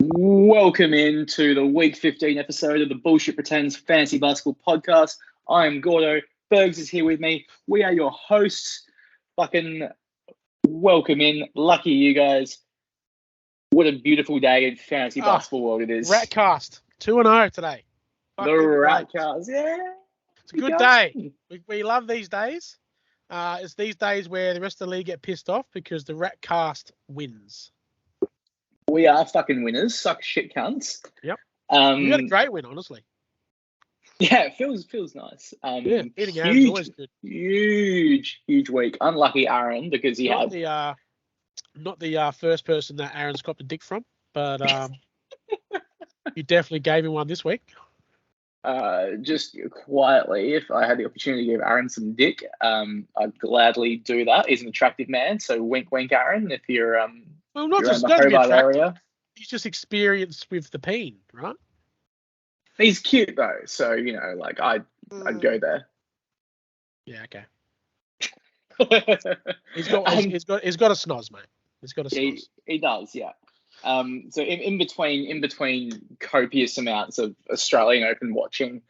Welcome into the Week 15 episode of the Bullshit Pretends Fantasy Basketball Podcast. I am Gordo. Bergs is here with me. We are your hosts. Fucking welcome in. Lucky you guys. What a beautiful day in fantasy basketball world it is. Ratcast 2-0 today. The Ratcast, yeah. It's a good day. We love these days. It's these days where the rest of the league get pissed off because the Ratcast wins. We are fucking winners. Suck shit cunts. Yep. You had a great win, honestly. Yeah, it feels nice. Beating Aaron is always good. Huge week. Unlucky Aaron because he not the first person that Aaron's copped a dick from, but you definitely gave him one this week. Just quietly, if I had the opportunity to give Aaron some dick, I'd gladly do that. He's an attractive man, so wink, Aaron. If you're well, not you're just in the Hobart area, he's just experienced with the peen, right? He's cute though, so like I'd go there. Yeah, okay. he's got a snoz, mate. He's got a snoz. He does, yeah. So in between copious amounts of Australian Open watching,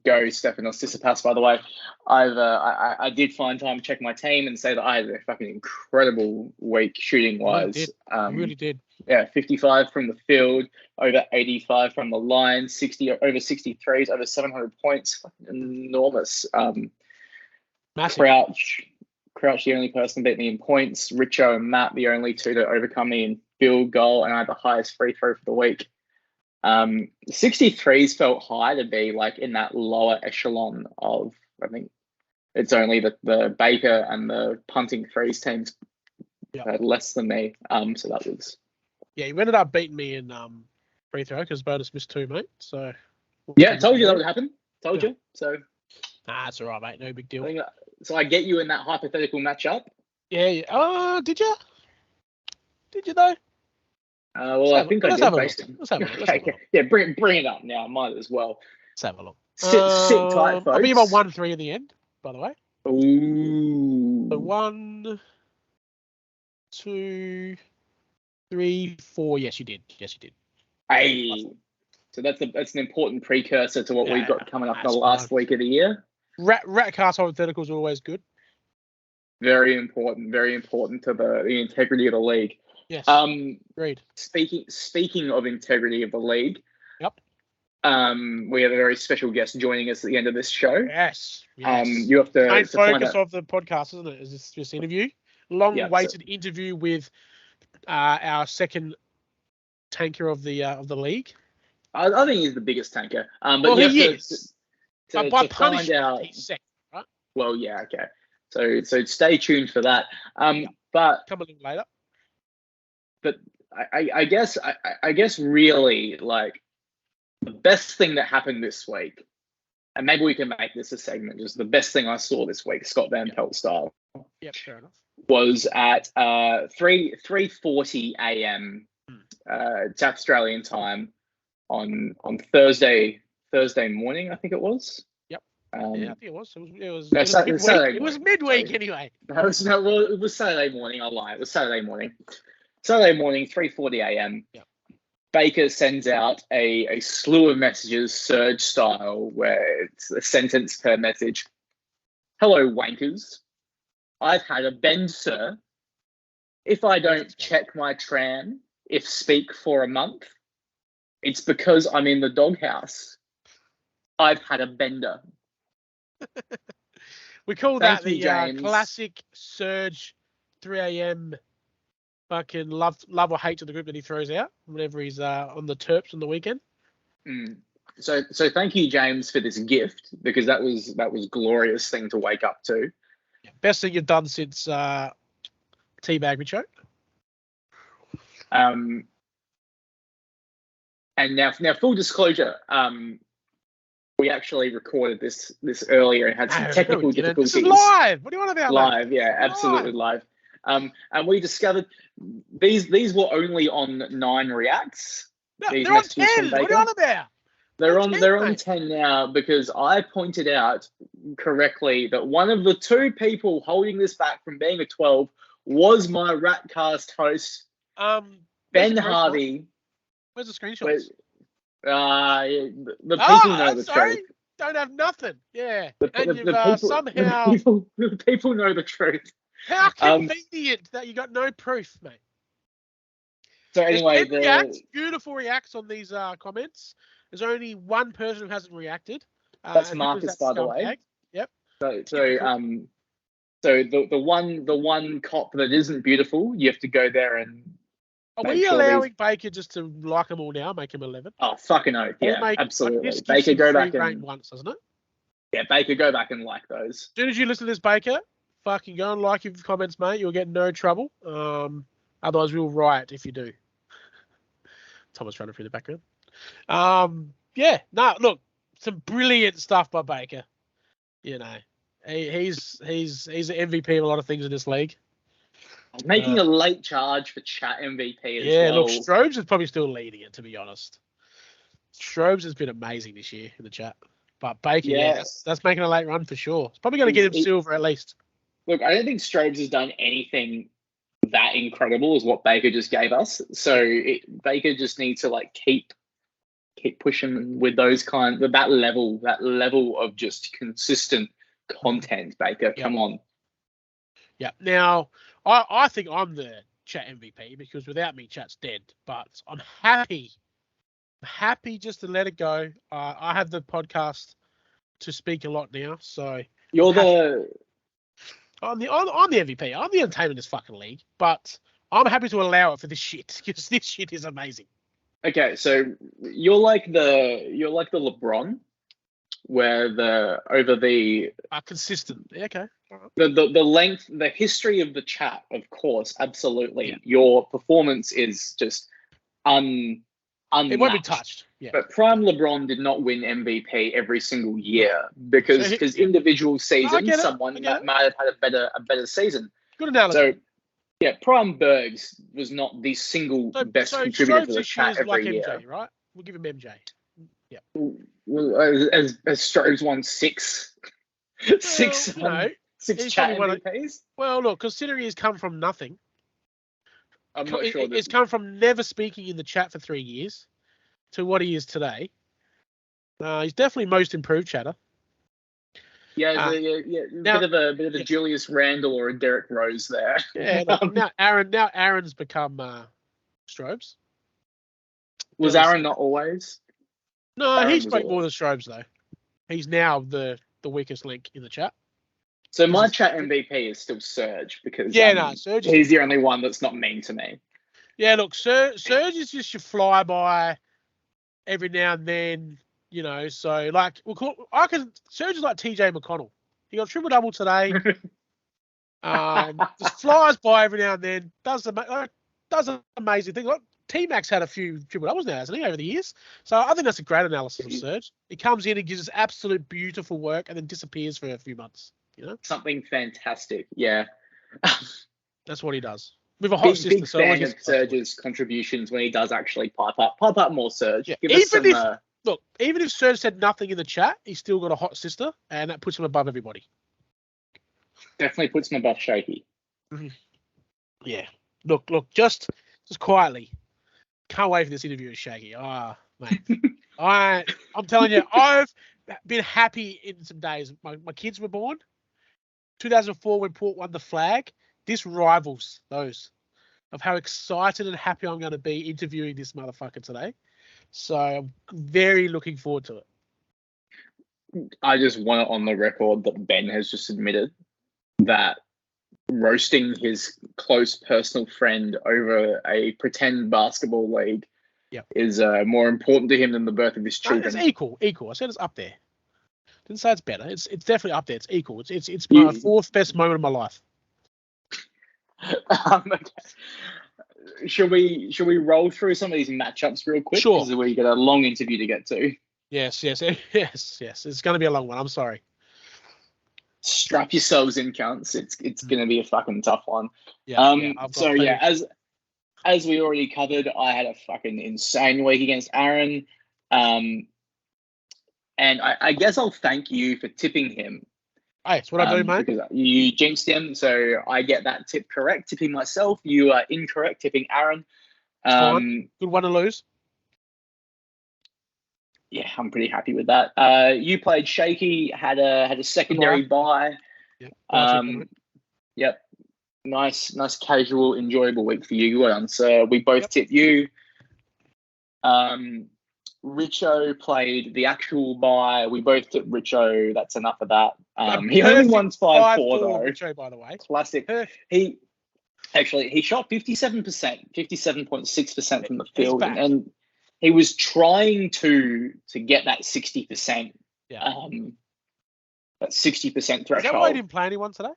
go Stefanos Tsitsipas. By the way, I did find time to check my team and say that I had a fucking incredible week shooting wise. Really did. Yeah, 55 from the field, over 85 from the line, 60 over 63s, over 700 points, fucking enormous. Massive. Crouch, the only person to beat me in points. Richo and Matt, the only two to overcome me in field goal, and I had the highest free throw for the week. 63s felt high to be like in that lower echelon of, I think it's only the Baker and the punting threes teams had less than me. So that was. Yeah, you ended up beating me in free throw because bonus missed 2, mate. So. Yeah, told you that would happen. Told you. So. Nah, that's all right, mate. No big deal. So I get you in that hypothetical matchup. Yeah. Oh, did you? Did you though? Well, I think I did. Let's have a look. Okay. Yeah, bring it up now. I might as well. Let's have a look. Sit tight, folks. I'll be about 1-3 in the end, by the way. Ooh. So 1, 2, 3, 4. Yes, you did. Hey. So that's an important precursor to what we've got coming up in the last week of the year. Ratcast hypotheticals are always good. Very important to the integrity of the league. Yes. Agreed. Speaking of integrity of the league. Yep. We have a very special guest joining us at the end of this show. Yes. You have to. Main focus of the podcast, isn't it? Is this interview? Long-awaited interview with our second tanker of the league. I think he's the biggest tanker. But well, he is. But by punishment, he's second, right? Well, yeah, okay. So stay tuned for that. But come a little later. But I guess really like the best thing that happened this week, and maybe we can make this a segment. Just the best thing I saw this week, Scott Van Pelt style. Yep, fair enough. Was at 3:40 a.m. South Australian time on Thursday morning, I think it was. Yep. Yeah, I think it was. It was Saturday. It was midweek anyway. Well, it was Saturday morning. I'll lie. It was Saturday morning. Saturday morning, 3:40 a.m. Yep. Baker sends out a slew of messages, Surge style, where it's a sentence per message. Hello, wankers. I've had a bend, sir. If I don't check my tram, if speak for a month, it's because I'm in the doghouse. I've had a bender. We call that the classic Surge 3 a.m. fucking love or hate to the group that he throws out whenever he's on the Terps on the weekend. So thank you, James, for this gift, because that was glorious thing to wake up to. Yeah, best thing you've done since Teabag Richo. And now full disclosure, we actually recorded this earlier and had some technical difficulties. This is live. What do you want about? Live, yeah, absolutely live. And we discovered these were only on 9 reacts. No, they're on 10. What are you on about? They're on 10 now because I pointed out correctly that one of the 2 people holding this back from being a 12 was my Ratcast host. Ben Hardy. Where's the screenshots? The people know the truth. Don't have nothing. Yeah. The people know the truth. How convenient that you got no proof, mate. So anyway, beautiful reacts on these comments. There's only one person who hasn't reacted. That's Marcus, by the way. Yep. So the one cop that isn't beautiful, you have to go there and. Are we allowing Baker just to like them all now, make him 11? Oh, fucking oath. Yeah, absolutely. Baker, go back and once, doesn't it? Yeah, Baker, go back and like those. As soon as you listen to this, Baker, fucking go and like your comments, mate. You'll get no trouble. Otherwise, we'll riot if you do. Thomas running through the background. Look, some brilliant stuff by Baker. You know, he's an MVP of a lot of things in this league. Making a late charge for chat MVP as well. Yeah, look, Strobes is probably still leading it, to be honest. Strobes has been amazing this year in the chat. But Baker, that's making a late run for sure. It's probably going to get him silver at least. Look, I don't think Strobes has done anything that incredible as what Baker just gave us. So Baker just needs to keep pushing with that level of just consistent content. Baker, come on. Yeah. Now, I think I'm the chat MVP because without me, chat's dead. But I'm happy just to let it go. I have the podcast to speak a lot now, so I'm the MVP. I'm the entertainment in this fucking league, but I'm happy to allow it for this shit because this shit is amazing. Okay, so you're like the LeBron, where consistent. Okay. The length, the history of the chat, of course, absolutely. Yeah. Your performance is just unmatched. It won't be touched. Yeah. But Prime LeBron did not win MVP every single year because individual seasons, someone might have had a better season. Good analogy. So yeah, Prime Bergs was not the single best contributor to the chat every year. MJ, right? We'll give him MJ. Yeah. Well, as Strobes won six chat MVPs. Well, look, considering he's come from nothing. I'm not sure. He's come from never speaking in the chat for 3 years to what he is today. He's definitely most improved chatter. Yeah, bit of a Julius Randle or a Derrick Rose there. Yeah, now Aaron's become Strobes. Was Aaron not always? No, he spoke more than Strobes though. He's now the weakest link in the chat. So my chat MVP is still Serge because Serge. He's the only one that's not mean to me. Yeah, look, Serge is just your flyby every now and then, you know. So Serge is like TJ McConnell. He got triple double today. Just flies by every now and then. Does an amazing thing. Like T-Max had a few triple doubles now, hasn't he, over the years? So I think that's a great analysis of Serge. He comes in and gives us absolute beautiful work and then disappears for a few months. You know, something fantastic. Yeah, that's what he does. With a hot sister, big fan of Serge's contributions when he does actually pipe up more, Serge. Yeah. Even if Serge said nothing in the chat, he's still got a hot sister, and that puts him above everybody. Definitely puts him above Shakey. Mm-hmm. Yeah. Look, just quietly. Can't wait for this interview with Shakey. Mate. I'm telling you, I've been happy in some days. My kids were born. 2004 when Port won the flag. This rivals those of how excited and happy I'm going to be interviewing this motherfucker today. So I'm very looking forward to it. I just want it on the record that Ben has just admitted that roasting his close personal friend over a pretend basketball league is more important to him than the birth of his children. It's equal. I said it's up there. Didn't say it's better. It's definitely up there. It's equal. It's my fourth best moment of my life. Okay. Should we roll through some of these matchups real quick? Sure. Because we got a long interview to get to. Yes. It's going to be a long one. I'm sorry. Strap yourselves in, cunts. It's going to be a fucking tough one. As we already covered, I had a fucking insane week against Aaron. And I guess I'll thank you for tipping him. Hey, it's what I do, mate. Because you jinxed him, so I get that tip correct. Tipping myself, you are incorrect. Tipping Aaron. Um, Good one to lose. yeah, I'm pretty happy with that. You played Shakey, had a secondary bye. Yeah. Yep. Nice casual, enjoyable week for you. Well done, sir. We both tipped you. Richo played the actual bye. We both tipped Richo. That's enough of that. He only won 5-4 though. Richo, by the way. Classic. He shot 57%, 57.6% from the field, and he was trying to get that 60%. Yeah. That 60% threshold. Is that why he didn't play anyone today?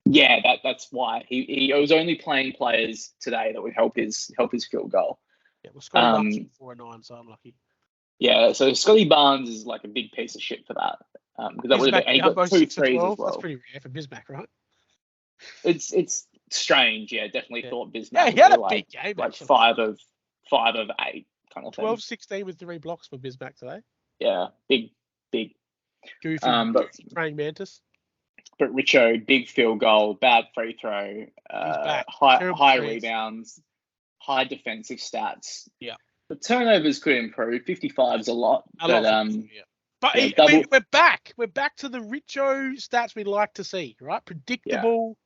Yeah, that's why he was only playing players today that would help his field goal. Yeah, well, Scotty Barnes 4-9, so unlucky. Yeah, so Scotty Barnes is like a big piece of shit for that because that would have been. And he got 2 threes as well. That's pretty rare for Bismack, right? It's strange. Yeah, definitely thought Bismack. Yeah, he had a big game. Like 5 of 8 kind of thing. 12-16 with 3 blocks for Bismack today. Yeah, big. Goofy praying mantis. But Richo, big field goal, bad free throw, high rebounds, high defensive stats. Yeah. The turnovers could improve. 55 is a lot. But we're back. We're back to the Richo stats we like to see, right? Predictable,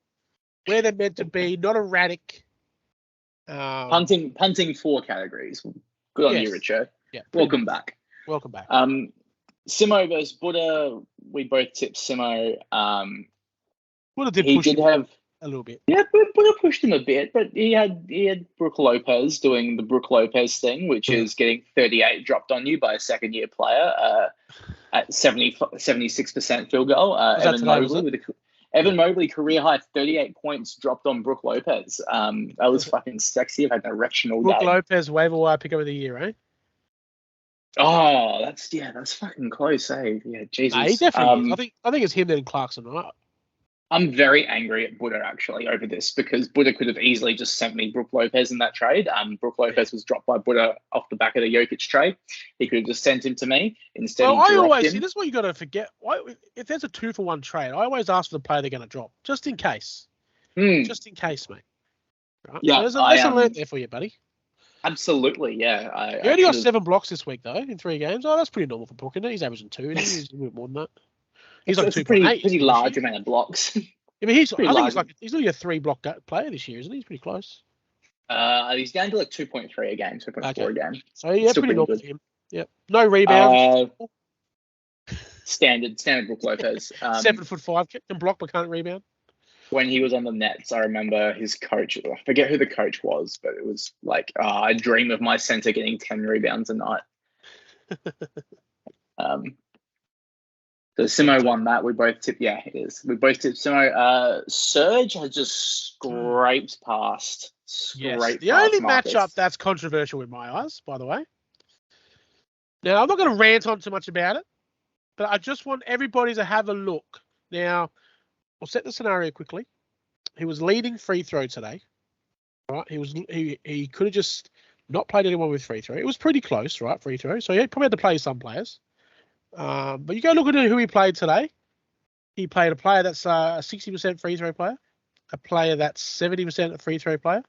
where they're meant to be, not erratic. Punting 4 categories. Good on you, Richo. Yeah. Welcome back. Simo versus Buddha, we both tipped Simo. Buddha did push him a little bit. Yeah, Buddha pushed him a bit, but he had Brook Lopez doing the Brook Lopez thing, which is getting 38 dropped on you by a second-year player at 76% field goal. Evan Mobley, career high 38 points dropped on Brook Lopez. That was fucking sexy. I've had an erection all day. Brook Lopez waiver wire pick of the year, right? Oh, that's fucking close, eh? Yeah, Jesus. He definitely is. I think it's him then Clarkson, right? I'm very angry at Buddha actually over this because Buddha could have easily just sent me Brook Lopez in that trade. Brook Lopez was dropped by Buddha off the back of the Jokic trade. He could have just sent him to me instead. Well, I always see this is what you got to forget. If there's a 2-for-1 trade, I always ask for the player they're going to drop just in case. Just in case, mate. Right? Yeah, so there's a lesson learned there for you, buddy. Absolutely, yeah. You only got 7 blocks this week, though, in 3 games. Oh, that's pretty normal for Brook, isn't it? He's averaging 2, and he's a bit more than that. He's like 2.8. Pretty large amount of blocks. I mean, he's only a 3-block player this year, isn't he? He's pretty close. He's down to like 2.3 a game, 2.4 a game. So yeah, pretty normal for him. Yep. No rebounds. Standard Brook Lopez. 7'5", can block but can't rebound. When he was on the Nets, I remember his coach. I forget who the coach was, but it was like, I dream of my center getting 10 rebounds a night. So Simo won that. We both tipped. Yeah, it is. We both tipped Simo. Surge has just scraped past. The only matchup that's controversial in my eyes, by the way. Now I'm not going to rant on too much about it, but I just want everybody to have a look. Now, I'll set the scenario quickly. He was leading free throw today. Right? He could have just not played anyone with free throw. It was pretty close, right? Free throw. So he probably had to play some players. But you go look at who he played today. He played a player that's a 60% free throw player, a player that's 70% free throw player,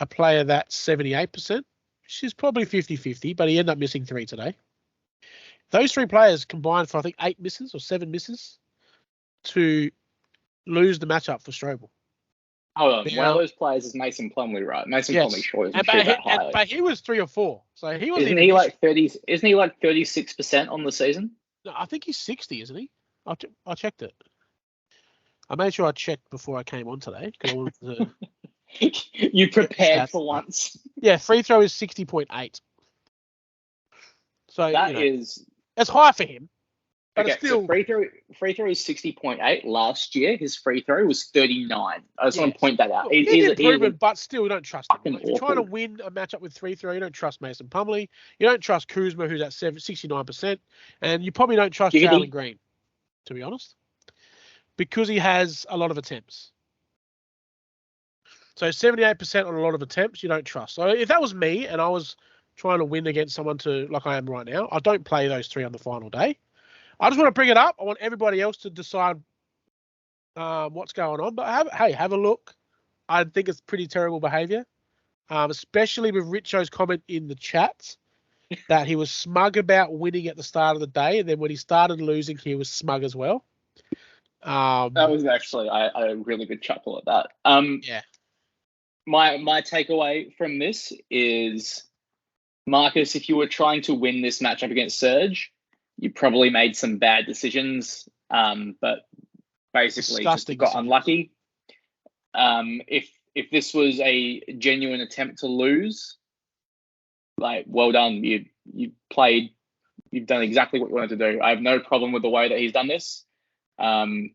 a player that's 78%, which is probably 50-50, but he ended up missing 3 today. Those 3 players combined for, I think, 8 misses or 7 misses to lose the matchup for Strobel. Hold on. One of those players is Mason Plumlee, right? Mason Plumlee sure isn't that high. But he was 3 or 4. So he wasn't. Isn't he like 30? Isn't he like 36% on the season? No, I think he's 60, isn't he? I checked it. I made sure I checked before I came on today because I wanted to. You prepared for once. Yeah, free throw is 60.8. So that's high for him. But it's still, so free throw is 60.8. Last year, his free throw was 39. I just want to point that out. He's improvement, but still, you don't trust him. If you're trying to win a matchup with free throw, you don't trust Mason Plumlee. You don't trust Kuzma, who's at 69%. And you probably don't trust Jalen Green, to be honest, because he has a lot of attempts. So 78% on a lot of attempts, you don't trust. So if that was me and I was trying to win against someone like I am right now, I don't play those 3 on the final day. I just want to bring it up. I want everybody else to decide what's going on. But have a look. I think it's pretty terrible behaviour. especially with Richo's comment in the chat that he was smug about winning at the start of the day, and then when he started losing, he was smug as well. That was actually a really good chuckle at that. Yeah. My takeaway from this is, Marcus, if you were trying to win this matchup against Serge, you probably made some bad decisions, but basically just got unlucky. If this was a genuine attempt to lose, like, well done. You played. You've done exactly what you wanted to do. I have no problem with the way that he's done this. Kind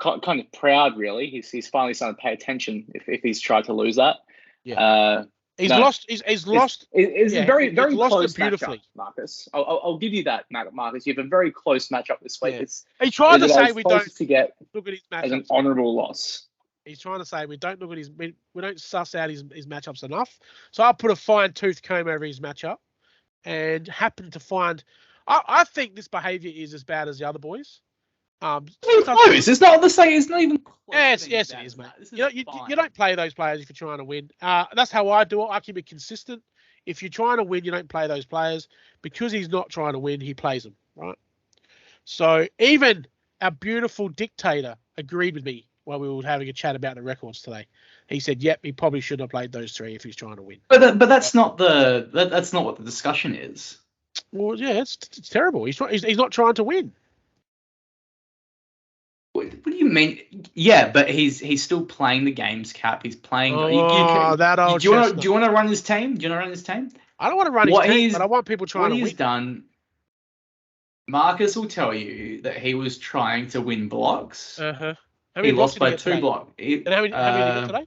of proud, really. He's finally starting to pay attention. If he's tried to lose that, yeah. He's lost. He's lost. It's a very close beautifully, matchup, Marcus. I'll give you that, Marcus. You have a very close matchup this week. Yeah. He tried to say we don't to get look at his matchups as an honourable loss. He's trying to say we don't look at we don't suss out his matchups enough. So I put a fine-tooth comb over his matchup, and happened to find. I think this behaviour is as bad as the other boys. Close. It's not the same. It's not even close. Yes, it is, mate. You don't play those players if you're trying to win. That's how I do it. I keep it consistent. If you're trying to win, you don't play those players. Because he's not trying to win, he plays them, right? So even our beautiful dictator agreed with me while we were having a chat about the records today. He said, "Yep, he probably shouldn't have played those three if he's trying to win." But that's not that's not what the discussion is. Well, yeah, it's terrible. He's not trying to win. What do you mean? Yeah, but he's still playing the games, Cap. He's playing. That old. Do you want to run his team? Do you want to run his team? I don't want to run his team, but I want people trying to win. What he's done, Marcus will tell you that he was trying to win blocks. Uh-huh. He lost by 2 blocks. And how many did he get today?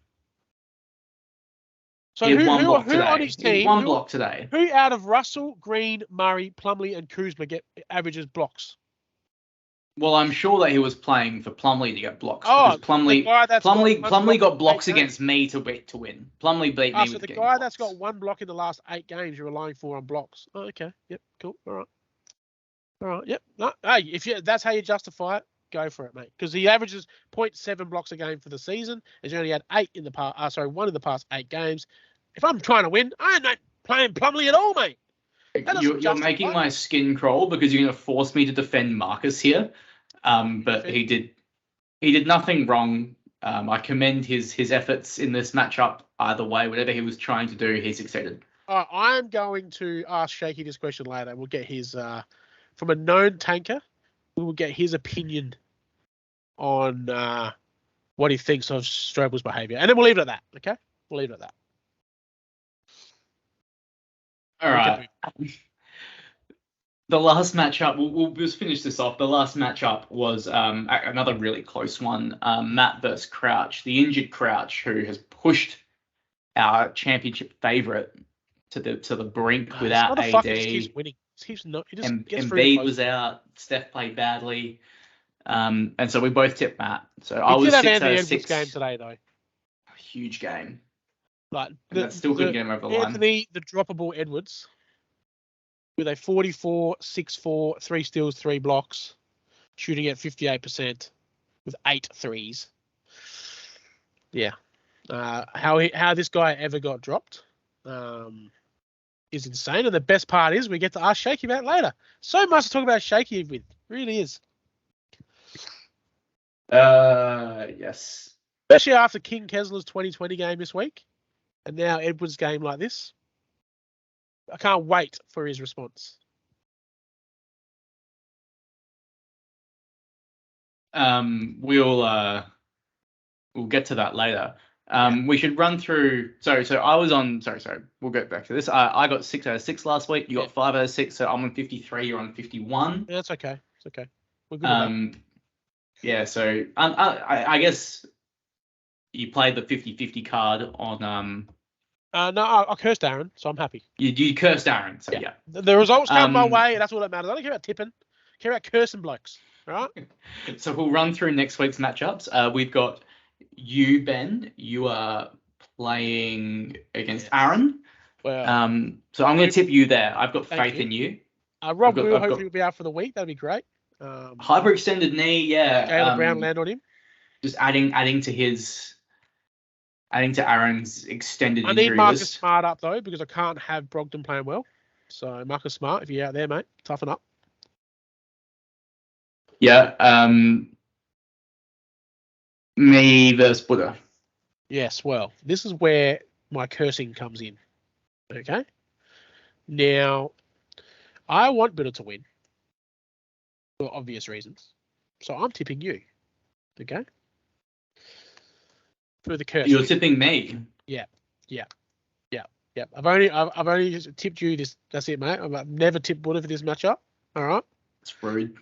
So he had one block today. On his team, one block today. Who out of Russell, Green, Murray, Plumlee, and Kuzma averages blocks? Well, I'm sure that he was playing for Plumlee to get blocks. Oh, Plumlee got blocks against me to win. Plumlee beat me so with the the guy that's got 1 block in the last 8 games, you're relying for on blocks. Oh, okay. Yep. Cool. All right. Yep. No, hey, that's how you justify it, go for it, mate. Because he averages 0.7 blocks a game for the season. He's only had 1 in the past 8 games. If I'm trying to win, I'm not playing Plumlee at all, mate. You're making my skin crawl because you're going to force me to defend Marcus here. But he did nothing wrong. I commend his efforts in this matchup either way. Whatever he was trying to do, he succeeded. I'm going to ask Shakey this question later. We'll get his from a known tanker. We will get his opinion on what he thinks of Strobel's behaviour, and then we'll leave it at that. Okay, we'll leave it at that. All right. The last matchup, we'll just finish this off. The last matchup was another really close one. Matt versus Crouch, the injured Crouch, who has pushed our championship favourite to the brink without AD. He keeps winning. Embiid was out. Steph played badly, and so we both tipped Matt. So I was 6 out of 6. Game today though. A huge game. But that still couldn't get him over the line. Anthony, the droppable Edwards, with a 44, 6-4, 3 steals, 3 blocks, shooting at 58% with 8 threes. Yeah. How this guy ever got dropped is insane. And the best part is we get to ask Shakey about it later. So much to talk about Shakey with. Really is. Yes. Especially after King Kessler's 2020 game this week. And now Edwards' game like this. I can't wait for his response. We'll get to that later. We should run through. So I was on. Sorry. We'll get back to this. I got 6 out of 6 last week. You got 5 out of 6. So I'm on 53. You're on 51. Yeah, that's okay. It's okay. We're good. Yeah. So I guess you played the 50-50 card on. No, I cursed Aaron, so I'm happy. You cursed Aaron, so yeah. The results come my way, and that's all that matters. I don't care about tipping. I care about cursing blokes, right? So we'll run through next week's matchups. We've got you, Ben. You are playing against Aaron. Well, so I'm going to tip you there. I've got faith in you. Rob will hopefully be out for the week. That'd be great. Hyperextended knee, yeah. Jaylen Brown land on him. Just adding to his Adding to Aaron's extended I injury need Marcus list. Smart up, though, because I can't have Brogdon playing well. So, Marcus Smart, if you're out there, mate, toughen up. Yeah. Me versus Buddha. Yes, well, this is where my cursing comes in. Okay? Now, I want Buddha to win for obvious reasons. So, I'm tipping you. Okay? For the curse. You're tipping me. Yeah. I've only just tipped you this. That's it, mate. I've never tipped Buddha for this matchup. All right. It's rude.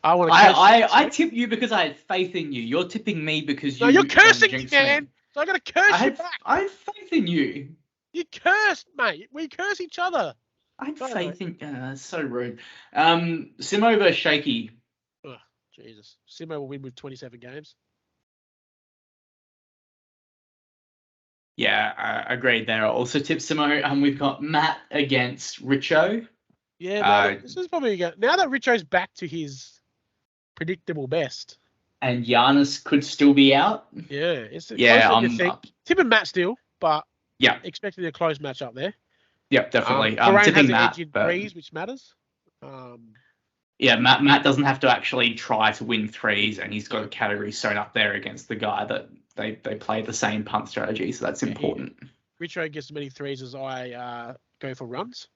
I tip you because I had faith in you. You're tipping me because No, you're cursing me, man. So I got to curse you back. I had faith in you. You cursed, mate. We curse each other. I had Sorry, faith in. That's so rude. Simo versus Shakey. Oh, Jesus. Simo will win with 27 games. Yeah, agreed there. I also tip Simo. We've got Matt against Richo. Yeah, this is probably now that Richo's back to his predictable best. And Giannis could still be out. Yeah, it's I'm up. Tipping Matt still, but yeah, expecting a close match up there. Yep, definitely. Tipping has Matt, edge in threes, which matters. Yeah, Matt doesn't have to actually try to win threes, and he's got a category sewn up there against the guy that they play the same punt strategy, so that's important. Richo gets as many threes as I go for runs.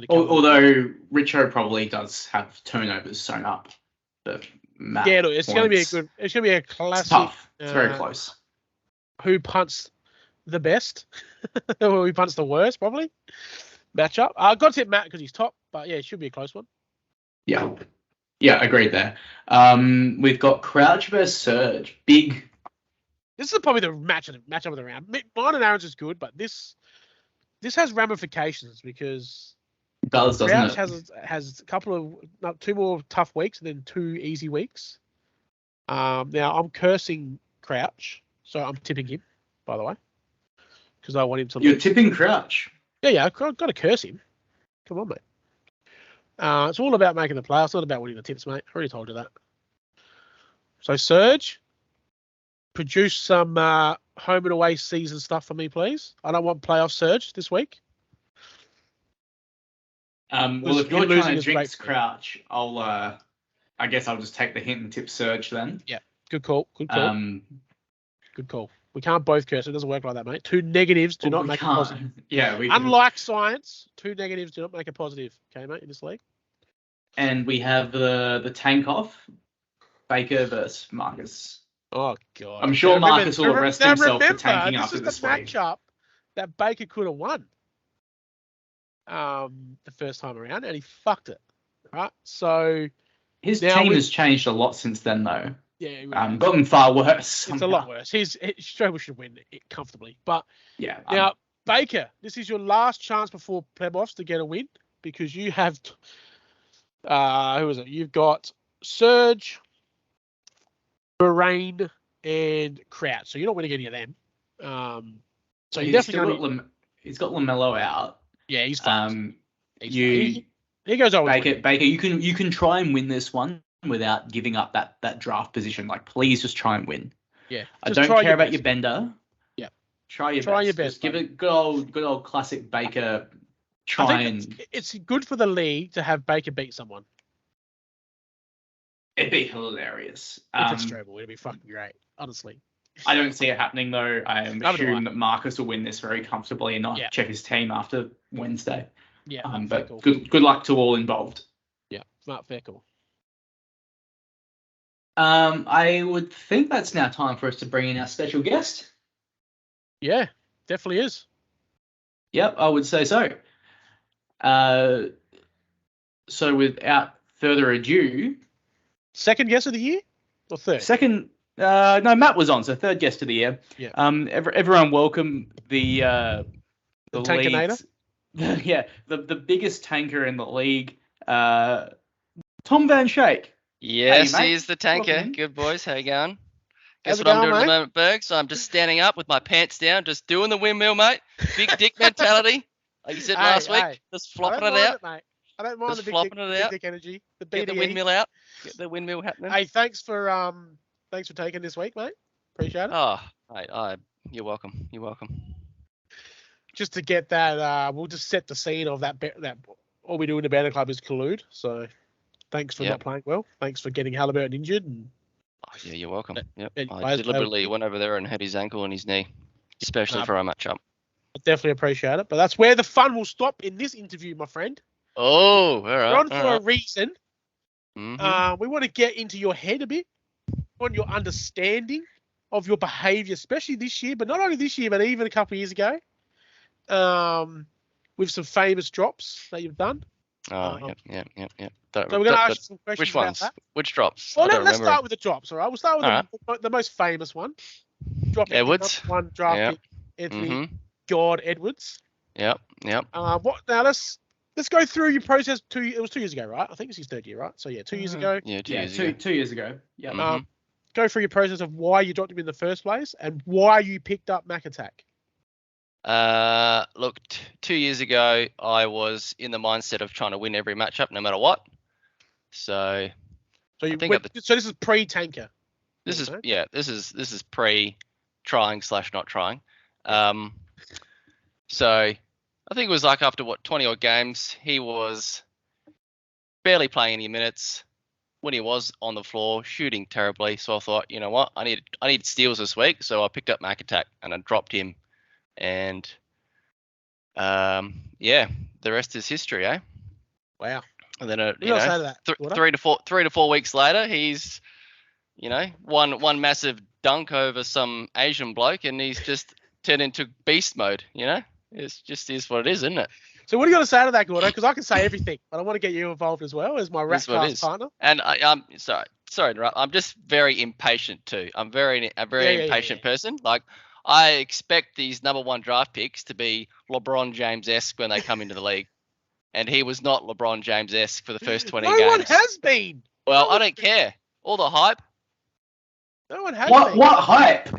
Although Richo probably does have turnovers sewn up. But Matt look, it's going to be a good. It's going to be a classic. It's tough. It's very close. Who punts the best? Or who punts the worst? Probably matchup. I got to tip Matt because he's top, but yeah, it should be a close one. Yeah, agreed there. We've got Crouch versus Surge. Big. This is probably the matchup of the round. Mine and Aaron's is good, but this has ramifications because it does, doesn't Crouch it? has a couple of 2 more tough weeks and then 2 easy weeks. Now I'm cursing Crouch, so I'm tipping him. By the way, because I want him to. You're tipping Crouch. Yeah, I've got to curse him. Come on, mate. It's all about making the playoffs. It's not about winning the tips, mate. I already told you that. So, Surge, produce some home and away season stuff for me, please. I don't want playoff Surge this week. Well, if you're trying to jinx Crouch, I guess I'll just take the hint and tip Surge then. Yeah, good call. Good call. We can't both curse. It doesn't work like that, mate. 2 negatives do not make a positive. Yeah, unlike science, 2 negatives do not make a positive. Okay, mate, in this league. And we have the tank off, Baker versus Marcus. Oh God! I'm sure Marcus will arrest himself for tanking after this week. This is the matchup that Baker could have won the first time around, and he fucked it. Right, so his team has changed a lot since then, though. Yeah, gotten far worse. Somehow. It's a lot worse. Strobel should win it comfortably, but yeah. Now Baker, this is your last chance before playoffs to get a win because you have. Who is it? You've got Surge, Bahrain, and Crouch. So you're not winning any of them. So he's definitely he's got LaMelo out. Yeah, he's fine. He goes over. Baker, you can try and win this one without giving up that draft position. Like, please just try and win. Yeah. I don't care about your bender. Yeah. Try your best. Just give it good old classic Baker. It's good for the league to have Baker beat someone. It'd be hilarious. It's Strobel. It'd be fucking great, honestly. I don't see it happening though. I assume that Marcus will win this very comfortably and not check his team after Wednesday. Yeah. But cool. Good luck to all involved. Yeah. Smart, fair, cool. I would think that's now time for us to bring in our special guest. Yeah, definitely is. Yep, I would say so. So without further ado, second guest of the year or third? Second. No, Matt was on, so third guest of the year. Yeah. Everyone welcome the Tankinator. Yeah, the biggest tanker in the league, Tom Van Shake. Yes, hey, he's the tanker. Good boys, how you going? Guess what I'm doing at the moment, Berg? So I'm just standing up with my pants down, just doing the windmill, mate. Big dick mentality, like you said last week. Just flopping it out. I don't mind just the big dick energy. The Get the windmill out. Get the windmill happening. Hey, thanks for taking this week, mate. Appreciate it. Oh, You're welcome. You're welcome. Just to get that, we'll just set the scene of that all we do in the Banner Club is collude. So thanks for not playing well. Thanks for getting Halliburton injured. And yeah, you're welcome. Yep. and I deliberately went over there and hit his ankle and his knee, especially for our matchup. I definitely appreciate it. But that's where the fun will stop in this interview, my friend. Oh, all right. We're on for a reason. Mm-hmm. We want to get into your head a bit, on your understanding of your behaviour, especially this year, but not only this year, but even a couple of years ago, with some famous drops that you've done. Yep. So we're going to ask you some questions Which about ones? that. Which drops? Well, let's start with the drops, all right? We'll start with the most famous one. Dropping Edwards. The number 1 draft pick, Anthony God Edwards. Yep. Now let's go through your process. It was 2 years ago, right? I think it's his third year, right? So 2 years ago. Yeah, 2 years ago. Yeah. Go through your process of why you dropped him in the first place and why you picked up Mac Attack. Look, 2 years ago, I was in the mindset of trying to win every matchup, no matter what. So this is pre-tanker. This is pre-trying / not trying. So I think it was like after 20 odd games, he was barely playing any minutes. When he was on the floor, shooting terribly. So I thought, you know what, I need steals this week. So I picked up Mac Attack and I dropped him. And the rest is history, eh? Wow. And then 3 to 4 weeks later, he's one massive dunk over some Asian bloke, and he's just turned into beast mode. It's just is what it is, isn't it? So what are you going to say to that, Gordo? Because I can say everything, but I want to get you involved as well as my Ratcast partner. And I'm sorry to interrupt. I'm just very impatient too. I'm a very impatient person. Like, I expect these number 1 draft picks to be LeBron James-esque when they come into the league. And he was not LeBron James-esque for the first 20 games. No one has been. Well, I don't care. All the hype. No one has been. What hype?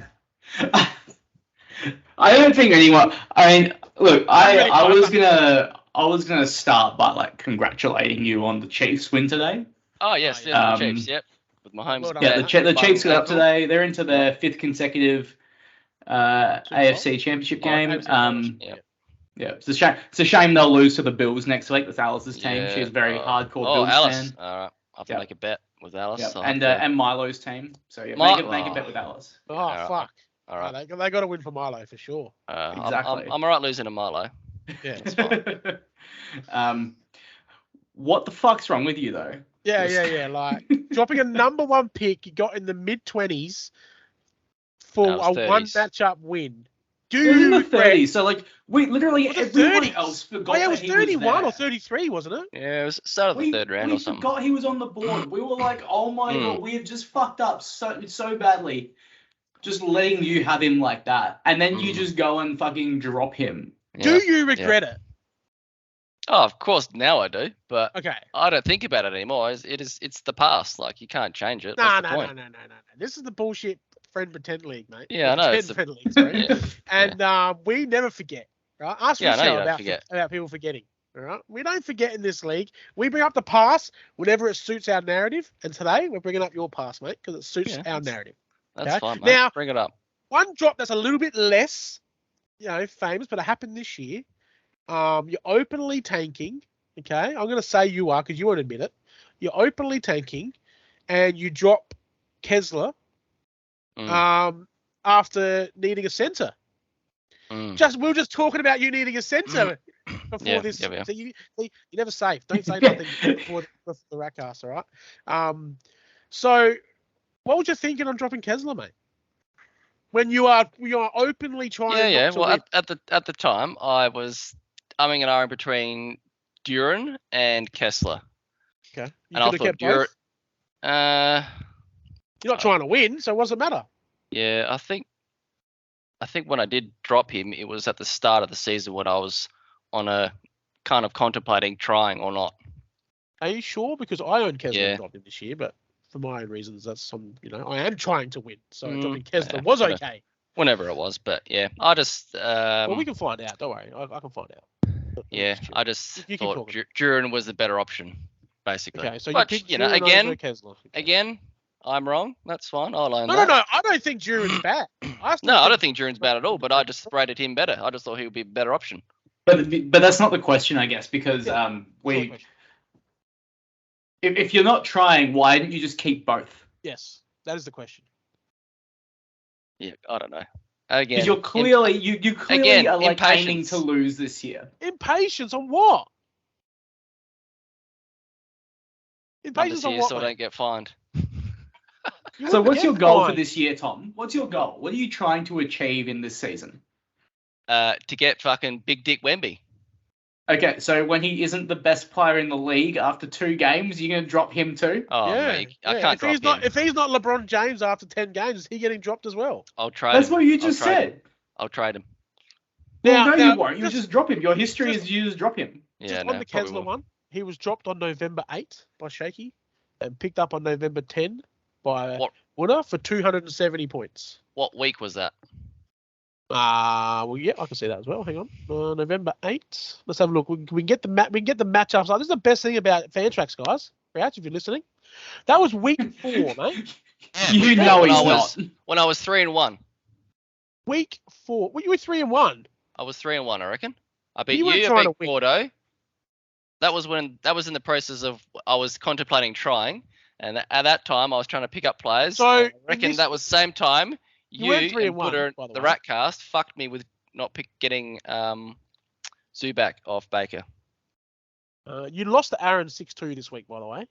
I don't think anyone. I mean, look, I was gonna start by like congratulating you on the Chiefs win today. Oh yes, the Chiefs. Yep, with Mahomes. Well, the Chiefs got up today. They're into their 5th consecutive AFC Championship game. It's a shame they'll lose to the Bills next week. That's Alice's team. She's a very hardcore Bills Alice. fan. All right, I have to make a bet with Alice. And Milo's team. So make a bet with Alice. Oh fuck. All right. They got to win for Milo for sure. Exactly. I'm all right losing to Milo. Yeah, it's fine. What the fuck's wrong with you though? Yeah. Like dropping a number 1 pick you got in the mid-20s for a 1 matchup win. In the 30s. So like everyone else forgot. It was 31 or 33, wasn't it? Yeah, it was start of the 3rd round or something. We forgot he was on the board. We were like, oh my god, we have just fucked up so badly. Just letting you have him like that, and then you just go and fucking drop him. Do you regret it? Oh, of course, now I do, but okay. I don't think about it anymore. It's the past. Like, you can't change it. No. This is the bullshit friend pretend league, mate. Yeah, I know. It's friend league, sorry. And we never forget, right? Ask Michelle about people forgetting. All right, we don't forget in this league. We bring up the past whenever it suits our narrative, and today we're bringing up your past, mate, because it suits our narrative. That's fine, mate. Now, bring it up. One drop that's a little bit less, famous, but it happened this year. You're openly tanking. Okay, I'm going to say you are because you won't admit it. You're openly tanking, and you drop Kessler after needing a center. We were just talking about you needing a center before this. Yeah. So you never safe. Don't say nothing before the Ratcast, all right? So what was you thinking on dropping Kessler, mate? When you are openly trying. Yeah. Well, at the time, I was umming and ahhing between Duran and Kessler. Okay. You and I thought Duran. You're not trying to win, so what does it matter? Yeah, I think when I did drop him, it was at the start of the season when I was on a kind of contemplating trying or not. Are you sure? Because I own Kessler and dropped him this year, but for my own reasons, that's I am trying to win. So dropping Kessler was okay. Whenever it was, but yeah, I just. Well, we can find out. Don't worry, I can find out. Yeah, I just thought Duran was the better option, basically. Okay, so but, you picked again, Kessler. Okay. Again, I'm wrong. That's fine. I'll own No. I don't think Duran's bad. I don't think Duran's bad at all, but I just rated him better. I just thought he would be a better option. But that's not the question, I guess, because if you're not trying, why didn't you just keep both? Yes, that is the question. Yeah, I don't know. Again, because you're clearly you clearly are like aiming to lose this year. Impatience on what? Impatience on what? So I don't get fined. So what's your goal for this year, Tom? What's your goal? What are you trying to achieve in this season? To get fucking Big Dick Wemby. Okay, so when he isn't the best player in the league after 2 games, you're going to drop him too? Oh, yeah, mate, I can't drop him. If he's not LeBron James after 10 games, is he getting dropped as well? I'll trade him. That's what you just said. I'll trade him. Well, no, you won't. You just drop him. Your history is you just drop him. Yeah, on the Kessler one, he was dropped on November 8 by Shakey and picked up on November 10 by Winner for 270 points. What week was that? Well, yeah, I can see that as well. Hang on, November 8. Let's have a look. We can get the matchups. This is the best thing about Fantrax, guys. Crouch, if you're listening, that was week 4, mate. You know he's not. When I was 3-1. Week 4. Well, you were 3-1. I was 3-1, I reckon. I beat you. I beat Gordo. That was in the process of I was contemplating trying, and at that time I was trying to pick up players. So I reckon that was the same time. You and Butter, the Ratcast fucked me with not getting Zubac off Baker. You lost to Aaron 6-2 this week, by the way.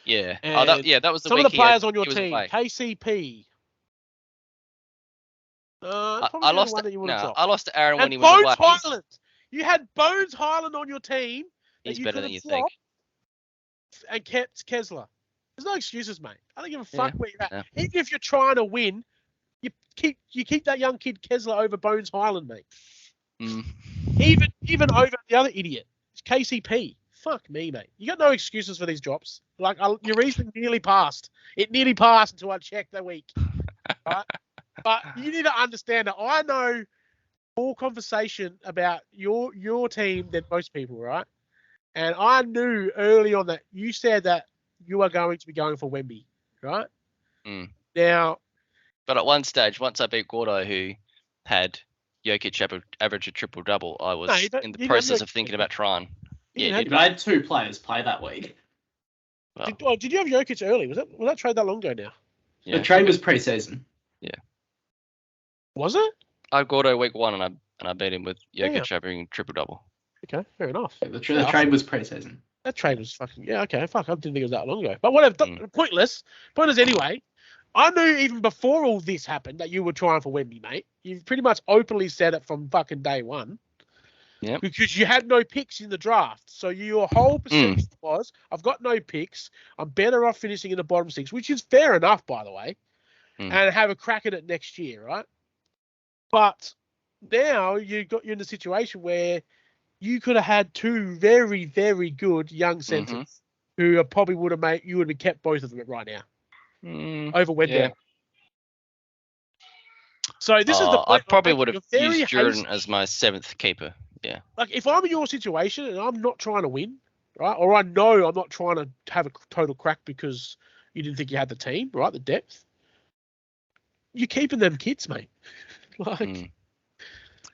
Yeah. That was the some week of the players on your team. KCP. I lost to Aaron when he was Bones away. Highland. You had Bones Highland on your team. He's better than you think. And kept Kessler. There's no excuses, mate. I don't give a fuck where you're at. Yeah. Even if you're trying to win, you keep that young kid Kessler over Bones Highland, mate. Mm. Even over the other idiot, it's KCP. Fuck me, mate. You got no excuses for these drops. Like your reasoning nearly passed. It nearly passed until I checked that week. Right? But you need to understand that I know more conversation about your team than most people, right? And I knew early on that you said that you are going to be going for Wemby, right? Mm. Now, but at one stage, once I beat Gordo, who had Jokic average a triple-double, I was in the process of thinking about trying. Yeah, I had 2 players play that week. Well, did you have Jokic early? Was that trade that long ago now? Yeah. The trade was pre-season. Yeah. Was it? I had Gordo week 1 and I beat him with Jokic averaging triple-double. Okay, fair enough. Yeah, the trade was pre-season. That trade was fucking okay. Fuck, I didn't think it was that long ago. But whatever. Pointless. Pointless anyway. I knew even before all this happened that you were trying for Wemby, mate. You've pretty much openly said it from fucking day one. Yeah. Because you had no picks in the draft, so your whole perception was, I've got no picks. I'm better off finishing in the bottom 6, which is fair enough, by the way, and have a crack at it next year, right? But now you're in a situation where you could have had 2 very, very good young centers who probably would have you would have kept both of them right now over Wendell. So this is the point. I probably would have used Jordan as my 7th keeper. Yeah. Like if I'm in your situation and I'm not trying to win, right, or I know I'm not trying to have a total crack because you didn't think you had the team, right, the depth, you're keeping them kids, mate. Like.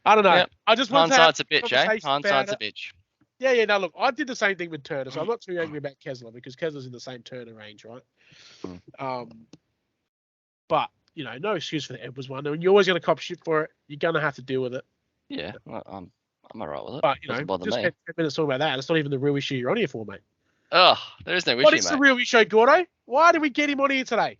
I don't know. Yep. I just want Hindsight's a bitch, eh? Hindsight's a bitch. Yeah. No, look, I did the same thing with Turner, so I'm not too angry about Kessler because Kessler's in the same Turner range, right? But no excuse for the Edwards one. I mean, you're always going to cop shit for it. You're going to have to deal with it. Yeah, I'm alright with it. But just spend 10 minutes talking about that. It's not even the real issue you're on here for, mate. Oh, there is no issue, mate. What is the real issue, Gordo? Why did we get him on here today?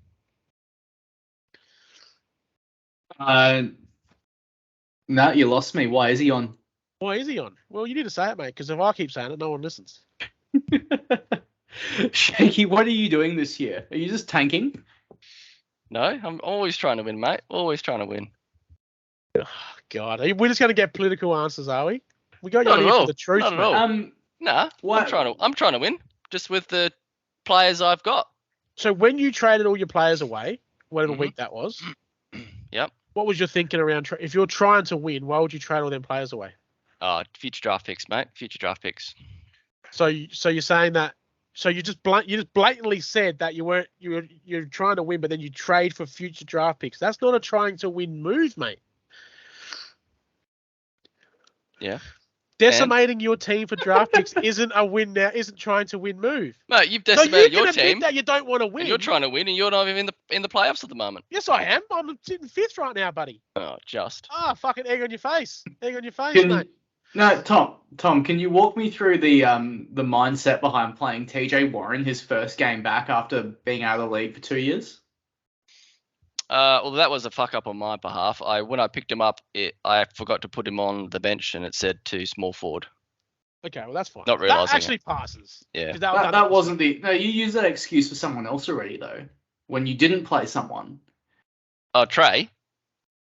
No, you lost me. Why is he on? Why is he on? Well, you need to say it, mate, because if I keep saying it, no one listens. Shakey, what are you doing this year? Are you just tanking? No, I'm always trying to win, mate. Always trying to win. Oh, God. We're just going to get political answers, are we? We got you on here for the truth, mate. Nah, I'm trying to win, just with the players I've got. So when you traded all your players away, whatever week that was, yep. What was your thinking around if you're trying to win? Why would you trade all them players away? Future draft picks, mate. Future draft picks. So you're saying that So you just blatantly said that you're trying to win, but then you trade for future draft picks. That's not a trying to win move, mate. Yeah. Decimating your team for draft picks isn't a win now. Isn't trying to win move. No, you've decimated your team. You can admit that you don't want to win. And you're trying to win, and you're not even in the playoffs at the moment. Yes, I am. I'm sitting 5th right now, buddy. Oh, just. Fucking egg on your face. Egg on your face, mate. No, Tom, can you walk me through the mindset behind playing TJ Warren his first game back after being out of the league for 2 years? Well, that was a fuck up on my behalf. When I picked him up, I forgot to put him on the bench, and it said to small forward. Okay, well that's fine. Not realising that actually passes. Yeah. That wasn't the. No, you used that excuse for someone else already though. When you didn't play someone. Oh, Trey.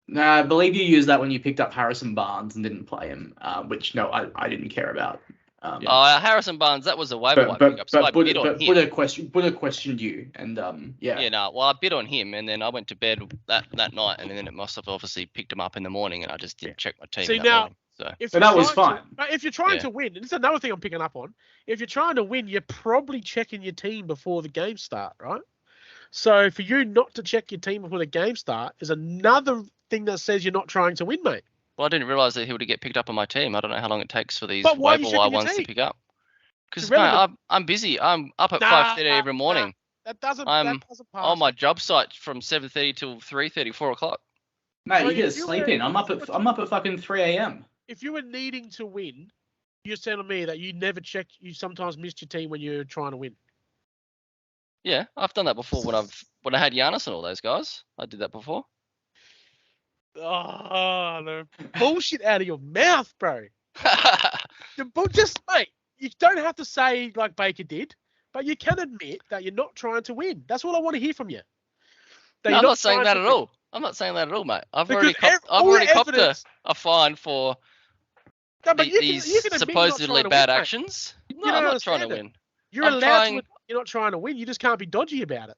No, I believe you used that when you picked up Harrison Barnes and didn't play him, which I didn't care about. Harrison Barnes, that was a waiver wire pickup. So I bid on him. Buddha questioned you, and yeah. Yeah, no. Well, I bid on him, and then I went to bed that night, and then it must have obviously picked him up in the morning, and I just didn't check my team. See, that now, morning, so. So that was fine. If you're trying to win, and this is another thing I'm picking up on. If you're trying to win, you're probably checking your team before the game start, right? So for you not to check your team before the game start is another thing that says you're not trying to win, mate. Well, I didn't realise that he would get picked up on my team. I don't know how long it takes for these waiver wire ones to pick up. Because I'm busy. I'm up at 5:30 every morning. That doesn't I'm pass. on my job site from 7:30 till 3:30, 4 o'clock. Mate, you get sleep in. I'm up at fucking 3 a.m. If you were needing to win, you're telling me that you never check. You sometimes missed your team when you're trying to win. Yeah, I've done that before when I had Giannis and all those guys. I did that before. Oh, the bullshit out of your mouth, bro. Just, mate, you don't have to say like Baker did, but you can admit that you're not trying to win. That's all I want to hear from you. No, I'm not saying that at all. I'm not saying that at all, mate. I've already copped a fine for these supposedly bad actions. No, I'm not trying to win. You're allowed to. You're not trying to win. You just can't be dodgy about it.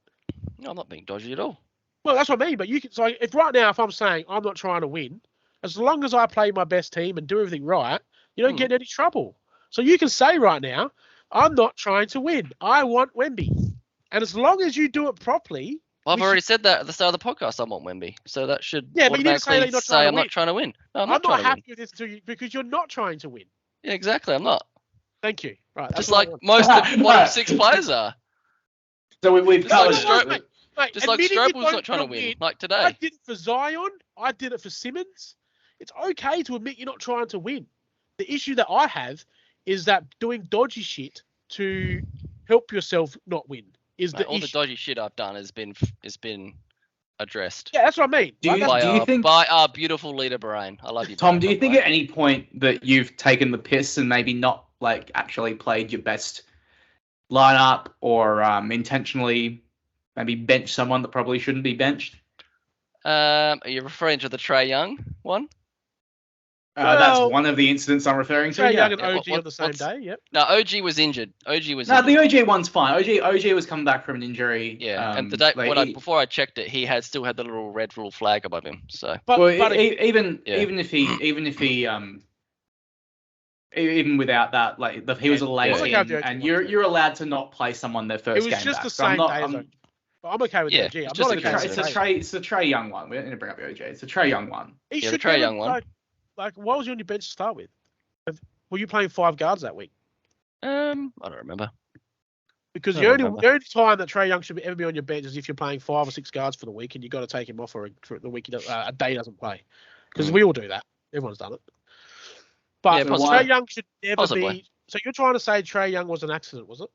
No, I'm not being dodgy at all. Well, that's what I mean. But you can. So if right now, if I'm saying I'm not trying to win, as long as I play my best team and do everything right, you don't get in any trouble. So you can say right now, I'm not trying to win. I want Wemby, and as long as you do it properly. Well, I've already said that at the start of the podcast. I want Wemby, so that should but you didn't say that you're not trying to win. I'm not trying to win. No, I'm not happy with this because you're not trying to win. Yeah, exactly. I'm not. Thank you. Right. Just like most of the bottom 6 players are. So we've just like Strobel's not trying to win. Like today. I did it for Zion. I did it for Simmons. It's okay to admit you're not trying to win. The issue that I have is that doing dodgy shit to help yourself not win is the issue. The dodgy shit I've done has been addressed. Yeah, that's what I mean. Do you think by our beautiful leader Brain? I love you, Tom. Do you think at any point that you've taken the piss and maybe not like actually played your best lineup or intentionally maybe bench someone that probably shouldn't be benched? Are you referring to the Trae Young one? That's one of the incidents I'm referring to. Trae Young and OG on the same day. Yep. No, OG was injured. Injured. The OG one's fine. OG was coming back from an injury. Yeah, and the day before I checked it, he still had the little red flag above him. So, even without that, like he was a late in, and you're allowed to not play someone their first game back. It was just the same day. I'm okay with OG. It's a Trae Young one. We didn't bring up the OG. It's a Trae Young one. The Trae Young one. Like, why was you on your bench to start with? Were you playing 5 guards that week? I don't remember. Because the only time that Trae Young should ever be on your bench is if you're playing 5 or 6 guards for the week and you've got to take him off for the week a day doesn't play. Because we all do that. Everyone's done it. But Trae Young should never be. So you're trying to say Trae Young was an accident, was it?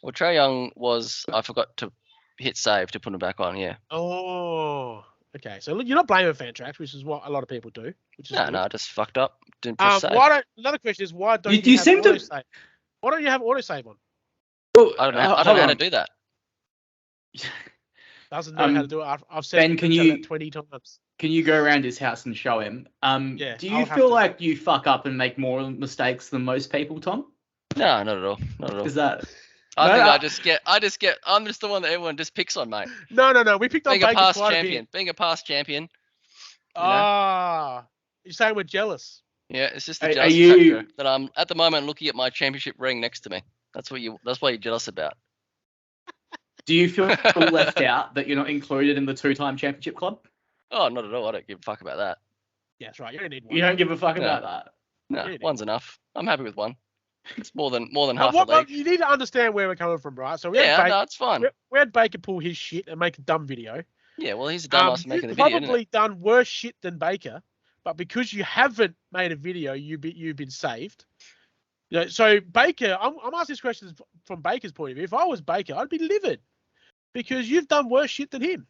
Well, Trae Young was. I forgot to hit save to put him back on. Yeah. Oh. Okay, so you're not blaming Fantrax, which is what a lot of people do. Which is I just fucked up. Didn't press save. Another question is why don't you have autosave? Why don't you have autosave on? Well, I don't know how to do that. Doesn't know how to do it. I've said Ben, can you 20 times. Can you go around his house and show him? Do you feel like you fuck up and make more mistakes than most people, Tom? No, not at all. Not at all. Is that? I just get. I'm just the one that everyone just picks on, mate. No. We picked on being a past champion. Being a past champion. You're saying we're jealous? Yeah, it's just the jealous factor that I'm at the moment looking at my championship ring next to me. That's what you're jealous about. Do you feel left out that you're not included in the 2-time championship club? Oh, not at all. I don't give a fuck about that. Yeah, that's right. You don't need one. You don't give a fuck about that. No, one's enough. I'm happy with one. It's more than Well, half a league. you need to understand where we're coming from, right? So no, it's fine. We had Baker pull his shit and make a dumb video. Yeah, well, he's a dumbass for making the video. You've probably done worse shit than Baker, but because you haven't made a video, you've been saved. You know, so Baker, I'm asking these questions from Baker's point of view. If I was Baker, I'd be livid because you've done worse shit than him.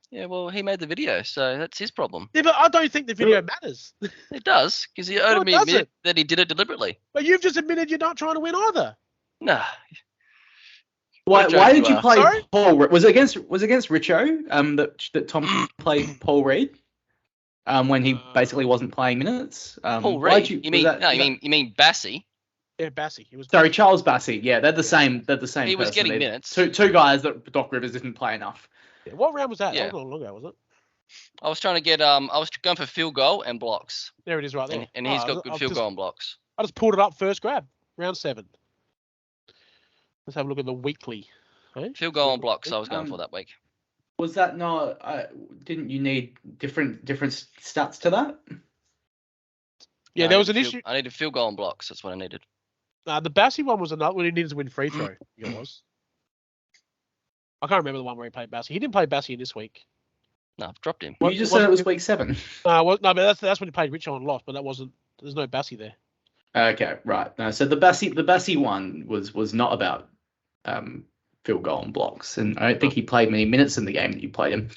Yeah, well, he made the video, so that's his problem. Yeah, but I don't think the video matters. It does, because he owed me admit that he did it deliberately. But you've just admitted you're not trying to win either. Nah. Why did you play Paul? Was it against Richo? That Tom played Paul Reed. When he basically wasn't playing minutes. Paul Reed. You mean Bassey? Yeah, Bassey. Sorry, Charles Bassey. Yeah, they're the same. They're the same. He was getting minutes. Two guys that Doc Rivers didn't play enough. Yeah, what round was that? Yeah. That was not long ago, was it? I was trying to get. I was going for field goal and blocks. There it is, right there. And he's got good field goal and blocks. I just pulled it up first grab, round 7. Let's have a look at the weekly. Hey? Field goal and blocks. I was going for that week. Was that not? Didn't you need different stats to that? Yeah, No, there was an issue. I needed field goal and blocks. That's what I needed. The Bassey one was another one. He needed to win free throw. It was. I can't remember the one where he played Bassey. He didn't play Bassey this week. No, I've dropped him. You just said it was week 7. No, but that's when he played Richo and lost. But that wasn't. There's no Bassey there. Okay, right. No, so the Bassey one was not about field goal and blocks, and I don't think he played many minutes in the game that you played him.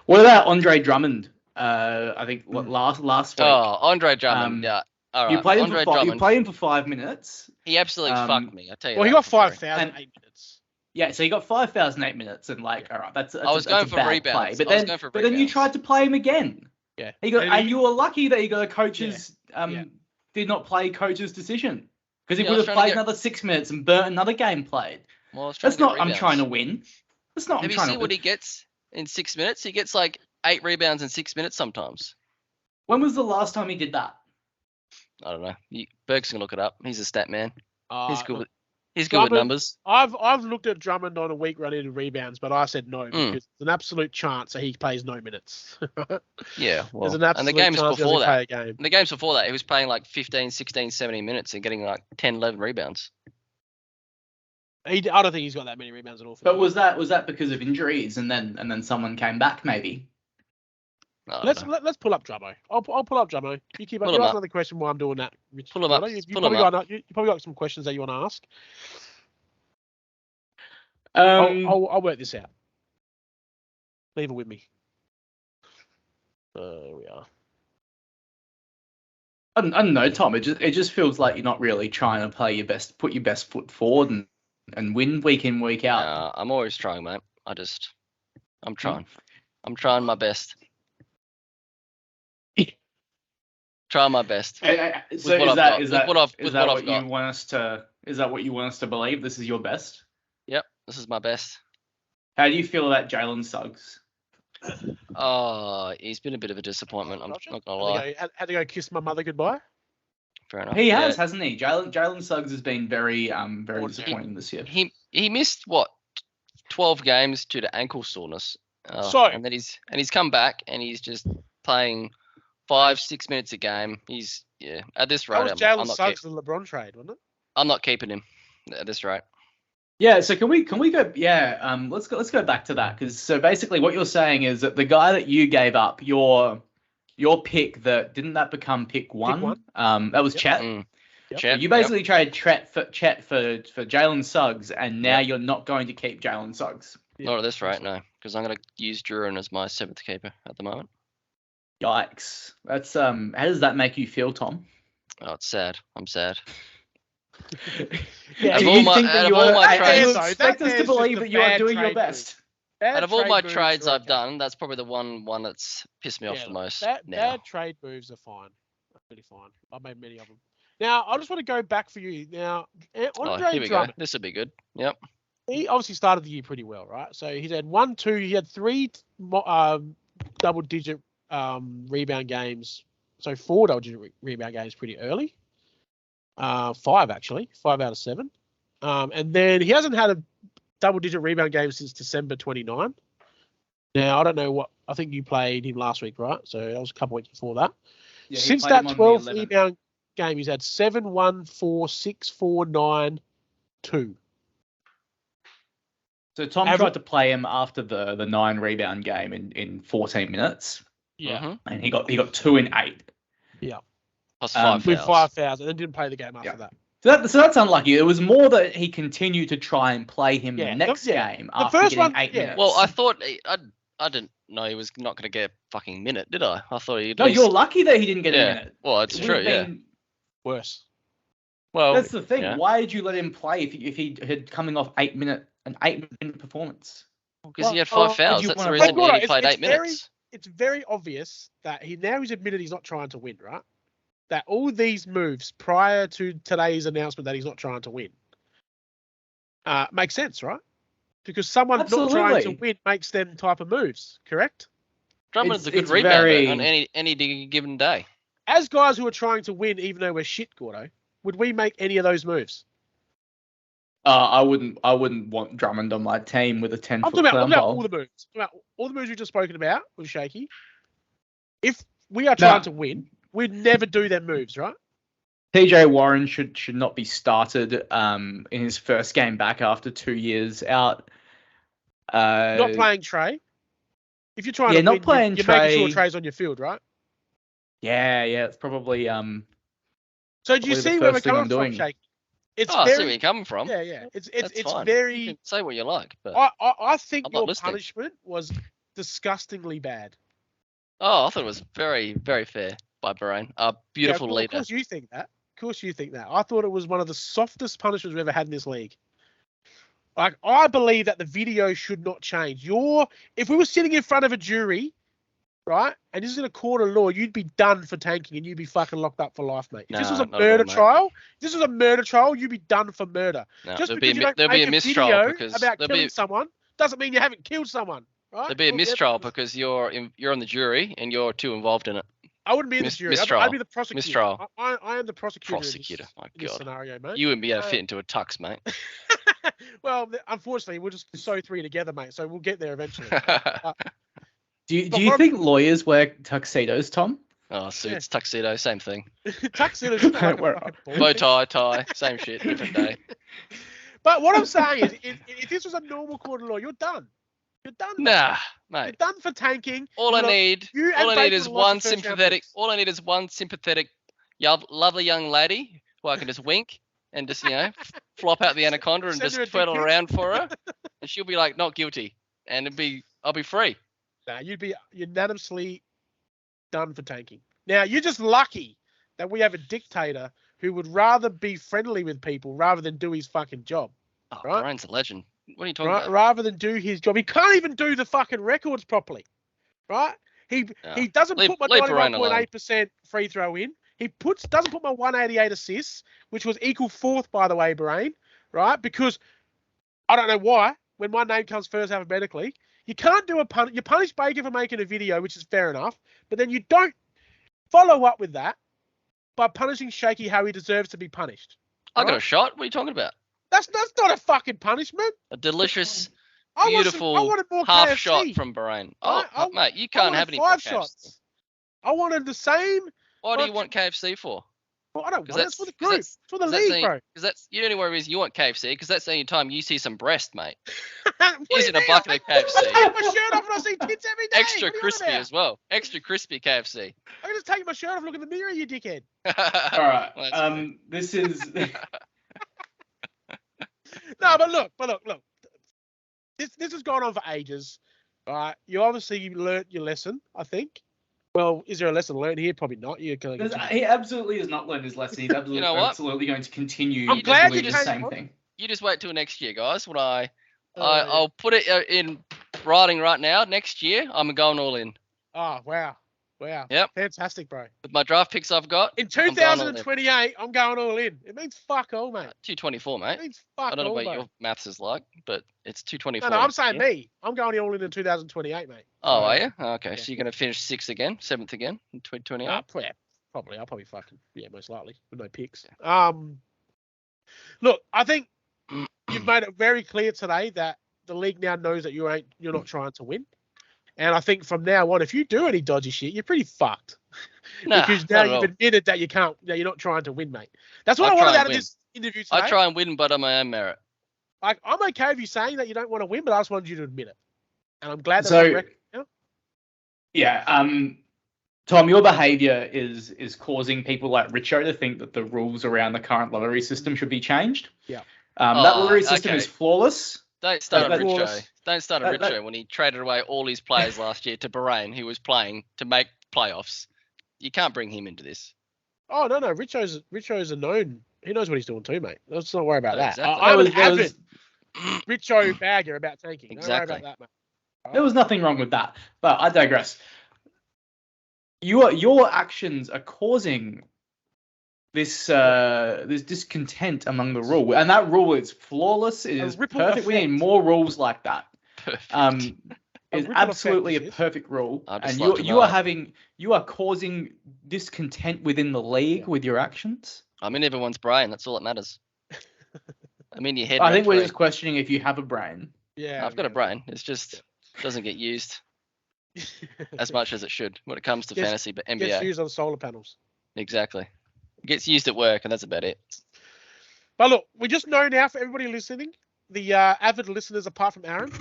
What about Andre Drummond? I think last week. Oh, Andre Drummond. Yeah. All right. You played him for 5 minutes. He absolutely fucked me. I tell you. Well, he got 5,008 minutes. Yeah, so he got 5,008 minutes, and all right, that's I was going for rebounds. Play. But then you tried to play him again. Yeah. And you were lucky that he got a coach's did not play coach's decision, because he would have played another 6 minutes and burnt another game played. Well, that's not. I'm trying to win. That's not. Have you seen what he gets in 6 minutes? He gets like 8 rebounds in 6 minutes sometimes. When was the last time he did that? I don't know. Berg's can look it up. He's a stat man. He's good. He's good Drummond, with numbers. I've looked at Drummond on a week running in rebounds, but I said no because there's an absolute chance that he plays no minutes. Yeah, well, there's an absolute and the games chance before that. Game. The games before that, he was playing like 15, 16, 17 minutes and getting like 10, 11 rebounds. I don't think he's got that many rebounds at all. But was that because of injuries and then someone came back maybe? Let's pull up Drummo. I'll pull up Drummo. You keep up. You ask another question while I'm doing that. Rich. Pull him up. You probably got some questions that you want to ask. I'll work this out. Leave it with me. There we are. I don't know, Tom. It just feels like you're not really trying to play your best, put your best foot forward and win week in, week out. I'm always trying, mate. I'm trying. I'm trying my best. Trying my best. So is that what you want us to believe? This is your best? Yep, this is my best. How do you feel about Jalen Suggs? Oh, he's been a bit of a disappointment. I'm not gonna lie. Had to go kiss my mother goodbye. Fair enough. He has, hasn't he? Jalen Suggs has been very disappointing this year. He missed 12 games due to ankle soreness. And then he's come back and he's just playing 5-6 minutes a game. He's at this rate. That was Jalen Suggs the LeBron trade, wasn't it? I'm not keeping him at this rate. Yeah, so can we go? Yeah, let's go back to that, because so basically what you're saying is that the guy that you gave up your pick, that become pick one? That was Chet. Yep. Chet. You basically traded Chet for Jalen Suggs, and now you're not going to keep Jalen Suggs. Not at this rate, no, because I'm going to use Duran as my 7th keeper at the moment. Yikes! That's how does that make you feel, Tom? Oh, it's sad. I'm sad. Yeah, do you think that you expect us to believe that you are doing your best? Out of all my trades I've done, that's probably the one that's pissed me off the most. Bad trade moves are fine. Really fine. I've made many of them. Now, I just want to go back for you. Now, Andre Drummond. This would be good. Yep. He obviously started the year pretty well, right? So he had 1, 2, he had 3 double-digit rebound games. So 4 double-digit rebound games pretty early. 5 actually, 5 out of 7. And then he hasn't had a double-digit rebound game since December 29. Now, I don't know what. I think you played him last week, right? So that was a couple weeks before that. Yeah, he Since played that him on the 12 11th. rebound game, he's had 7, 1, 4, 6, 4, 9, 2. So Tom tried to play him after the 9 rebound game in 14 minutes. Yeah. And he got 2 in 8. Yeah. Plus 5 with fouls. 5 fouls, and then didn't play the game after that. So that's unlucky. It was more that he continued to try and play him the next game after first getting one, 8 minutes. Well, I thought I didn't know he was not going to get a fucking minute, did I? I thought he'd. No, you're lucky that he didn't get a minute. Well, it's true. Yeah. Worse. Well, that's the thing. Yeah. Why did you let him play if he had coming off an 8-minute performance? Because he had 5 fouls. That's the reason he played 8 minutes. It's very obvious that he's admitted he's not trying to win, right? That all these moves prior to today's announcement that he's not trying to win makes sense, right? Because someone not trying to win makes them type of moves, correct? Drummond's a good rebounder on any given day. As guys who are trying to win, even though we're shit, Gordo, would we make any of those moves? I wouldn't want Drummond on my team with a 10-foot I'm talking about all the moves. All the moves we've just spoken about with Shakey. If we are trying to win, we'd never do them moves, right? TJ Warren should not be started in his first game back after 2 years out. Not playing Trey. If you're trying to not win, playing you're Trey. making sure Trey's on your field, right? Yeah, it's probably So do you see where we're coming from, Shakey? I see where you're coming from. Yeah. It's fine. very. You can say what you like, but I think your punishment was disgustingly bad. Oh, I thought it was very, very fair by Bahrain. A beautiful leader. Of course you think that. I thought it was one of the softest punishments we've ever had in this league. Like, I believe that the video should not change. If we were sitting in front of a jury, right, and this is in a court of law, you'd be done for tanking and you'd be fucking locked up for life, mate. If this was a murder trial, you'd be done for murder. No, just because you don't make a video about killing someone doesn't mean you haven't killed someone. Right? There'd be a mistrial because you're on the jury and you're too involved in it. I wouldn't be in the jury. I'd be the prosecutor. Mistrial. I am the prosecutor. My in this scenario, mate. You wouldn't be able to fit into a tux, mate. Well, unfortunately, we'll just sew 3 together, mate. So we'll get there eventually. Do you think lawyers wear tuxedos, Tom? Oh, suits, tuxedo, same thing. Tuxedos. Bow tie, same shit, different day. But what I'm saying is, if this was a normal court of law, you're done. You're done. Nah, mate. You're done for tanking. All I need is one sympathetic, lovely young lady who I can just wink and just, flop out the anaconda and just twirl around for her, and she'll be like, not guilty, and I'll be free. Nah, you'd be unanimously done for tanking. Now, you're just lucky that we have a dictator who would rather be friendly with people rather than do his fucking job. Oh, right? Brian's a legend. What are you talking about? Rather than do his job. He can't even do the fucking records properly, right? He doesn't put my 91.8% free throw in. He doesn't put my 188 assists, which was equal 4th, by the way, Bahrain, right? Because I don't know why, when my name comes first alphabetically, you can't do you punish Baker for making a video, which is fair enough, but then you don't follow up with that by punishing Shakey how he deserves to be punished. I got a shot. What are you talking about? That's not a fucking punishment. A delicious, beautiful half KFC. Shot from Bahrain. Mate, you can't have any 5 shots. I wanted the same. Why do you want KFC for? Well, I don't want it. It's for the group. It's for the league, bro. Because you only worry is you want KFC because that's the only time you see some breast, mate. Using a bucket of KFC. I take my shirt off and I see tits every day. Extra crispy as well. Extra crispy KFC. I can just take my shirt off, look in the mirror, you dickhead. All right. This is. No, but look. This has gone on for ages. All right. You obviously learnt your lesson, I think. Well, is there a lesson learned here? Probably not. He absolutely has not learned his lesson. He's absolutely going to continue I'm glad doing the same thing. You just wait till next year, guys. When I'll put it in writing right now. Next year, I'm going all in. Oh, wow. Yep. Fantastic, bro. With my draft picks I've got. In 2028, I'm going all in. It means fuck all, mate. 224, mate. It means fuck all, I don't know what your maths is like, but it's 224. No, I'm saying me. I'm going all in 2028, mate. Oh, are you? Okay, yeah. So you're going to finish 6th again, 7th again in 2028? Probably. I'll probably fucking, most likely, with no picks. Look, I think you've made it very clear today that the league now knows that you're not trying to win. And I think from now on, if you do any dodgy shit, you're pretty fucked. Because now you've admitted that you're not trying to win, mate. That's what I wanted out of this interview today. I try and win, but on my own merit. Like, I'm okay with you saying that you don't want to win, but I just wanted you to admit it. And I'm glad that's on record now. Yeah, Tom, your behaviour is causing people like Richo to think that the rules around the current lottery system should be changed. Yeah. That lottery system is flawless. Don't start at Richo. Don't start at Richo when he traded away all his players last year to Bahrain, who was playing to make playoffs. You can't bring him into this. Oh, no. Richo's a known. He knows what he's doing too, mate. Let's not worry about that. Exactly. I'm an avid Richo bagger about tanking. Exactly. Don't worry about that, mate. There was nothing wrong with that, but I digress. Your actions are causing this discontent among the rule, and that rule is flawless. It is perfect. We need more rules like that. Perfect. It's absolutely a perfect rule, and you are causing discontent within the league with your actions. I'm in everyone's brain. That's all that matters. I'm in your head. I think we're just questioning if you have a brain. Yeah, I've got a brain. It's just doesn't get used as much as it should when it comes to fantasy, but NBA. Gets used on solar panels. Exactly. It gets used at work, and that's about it. But look, we just know now for everybody listening, the avid listeners apart from Aaron,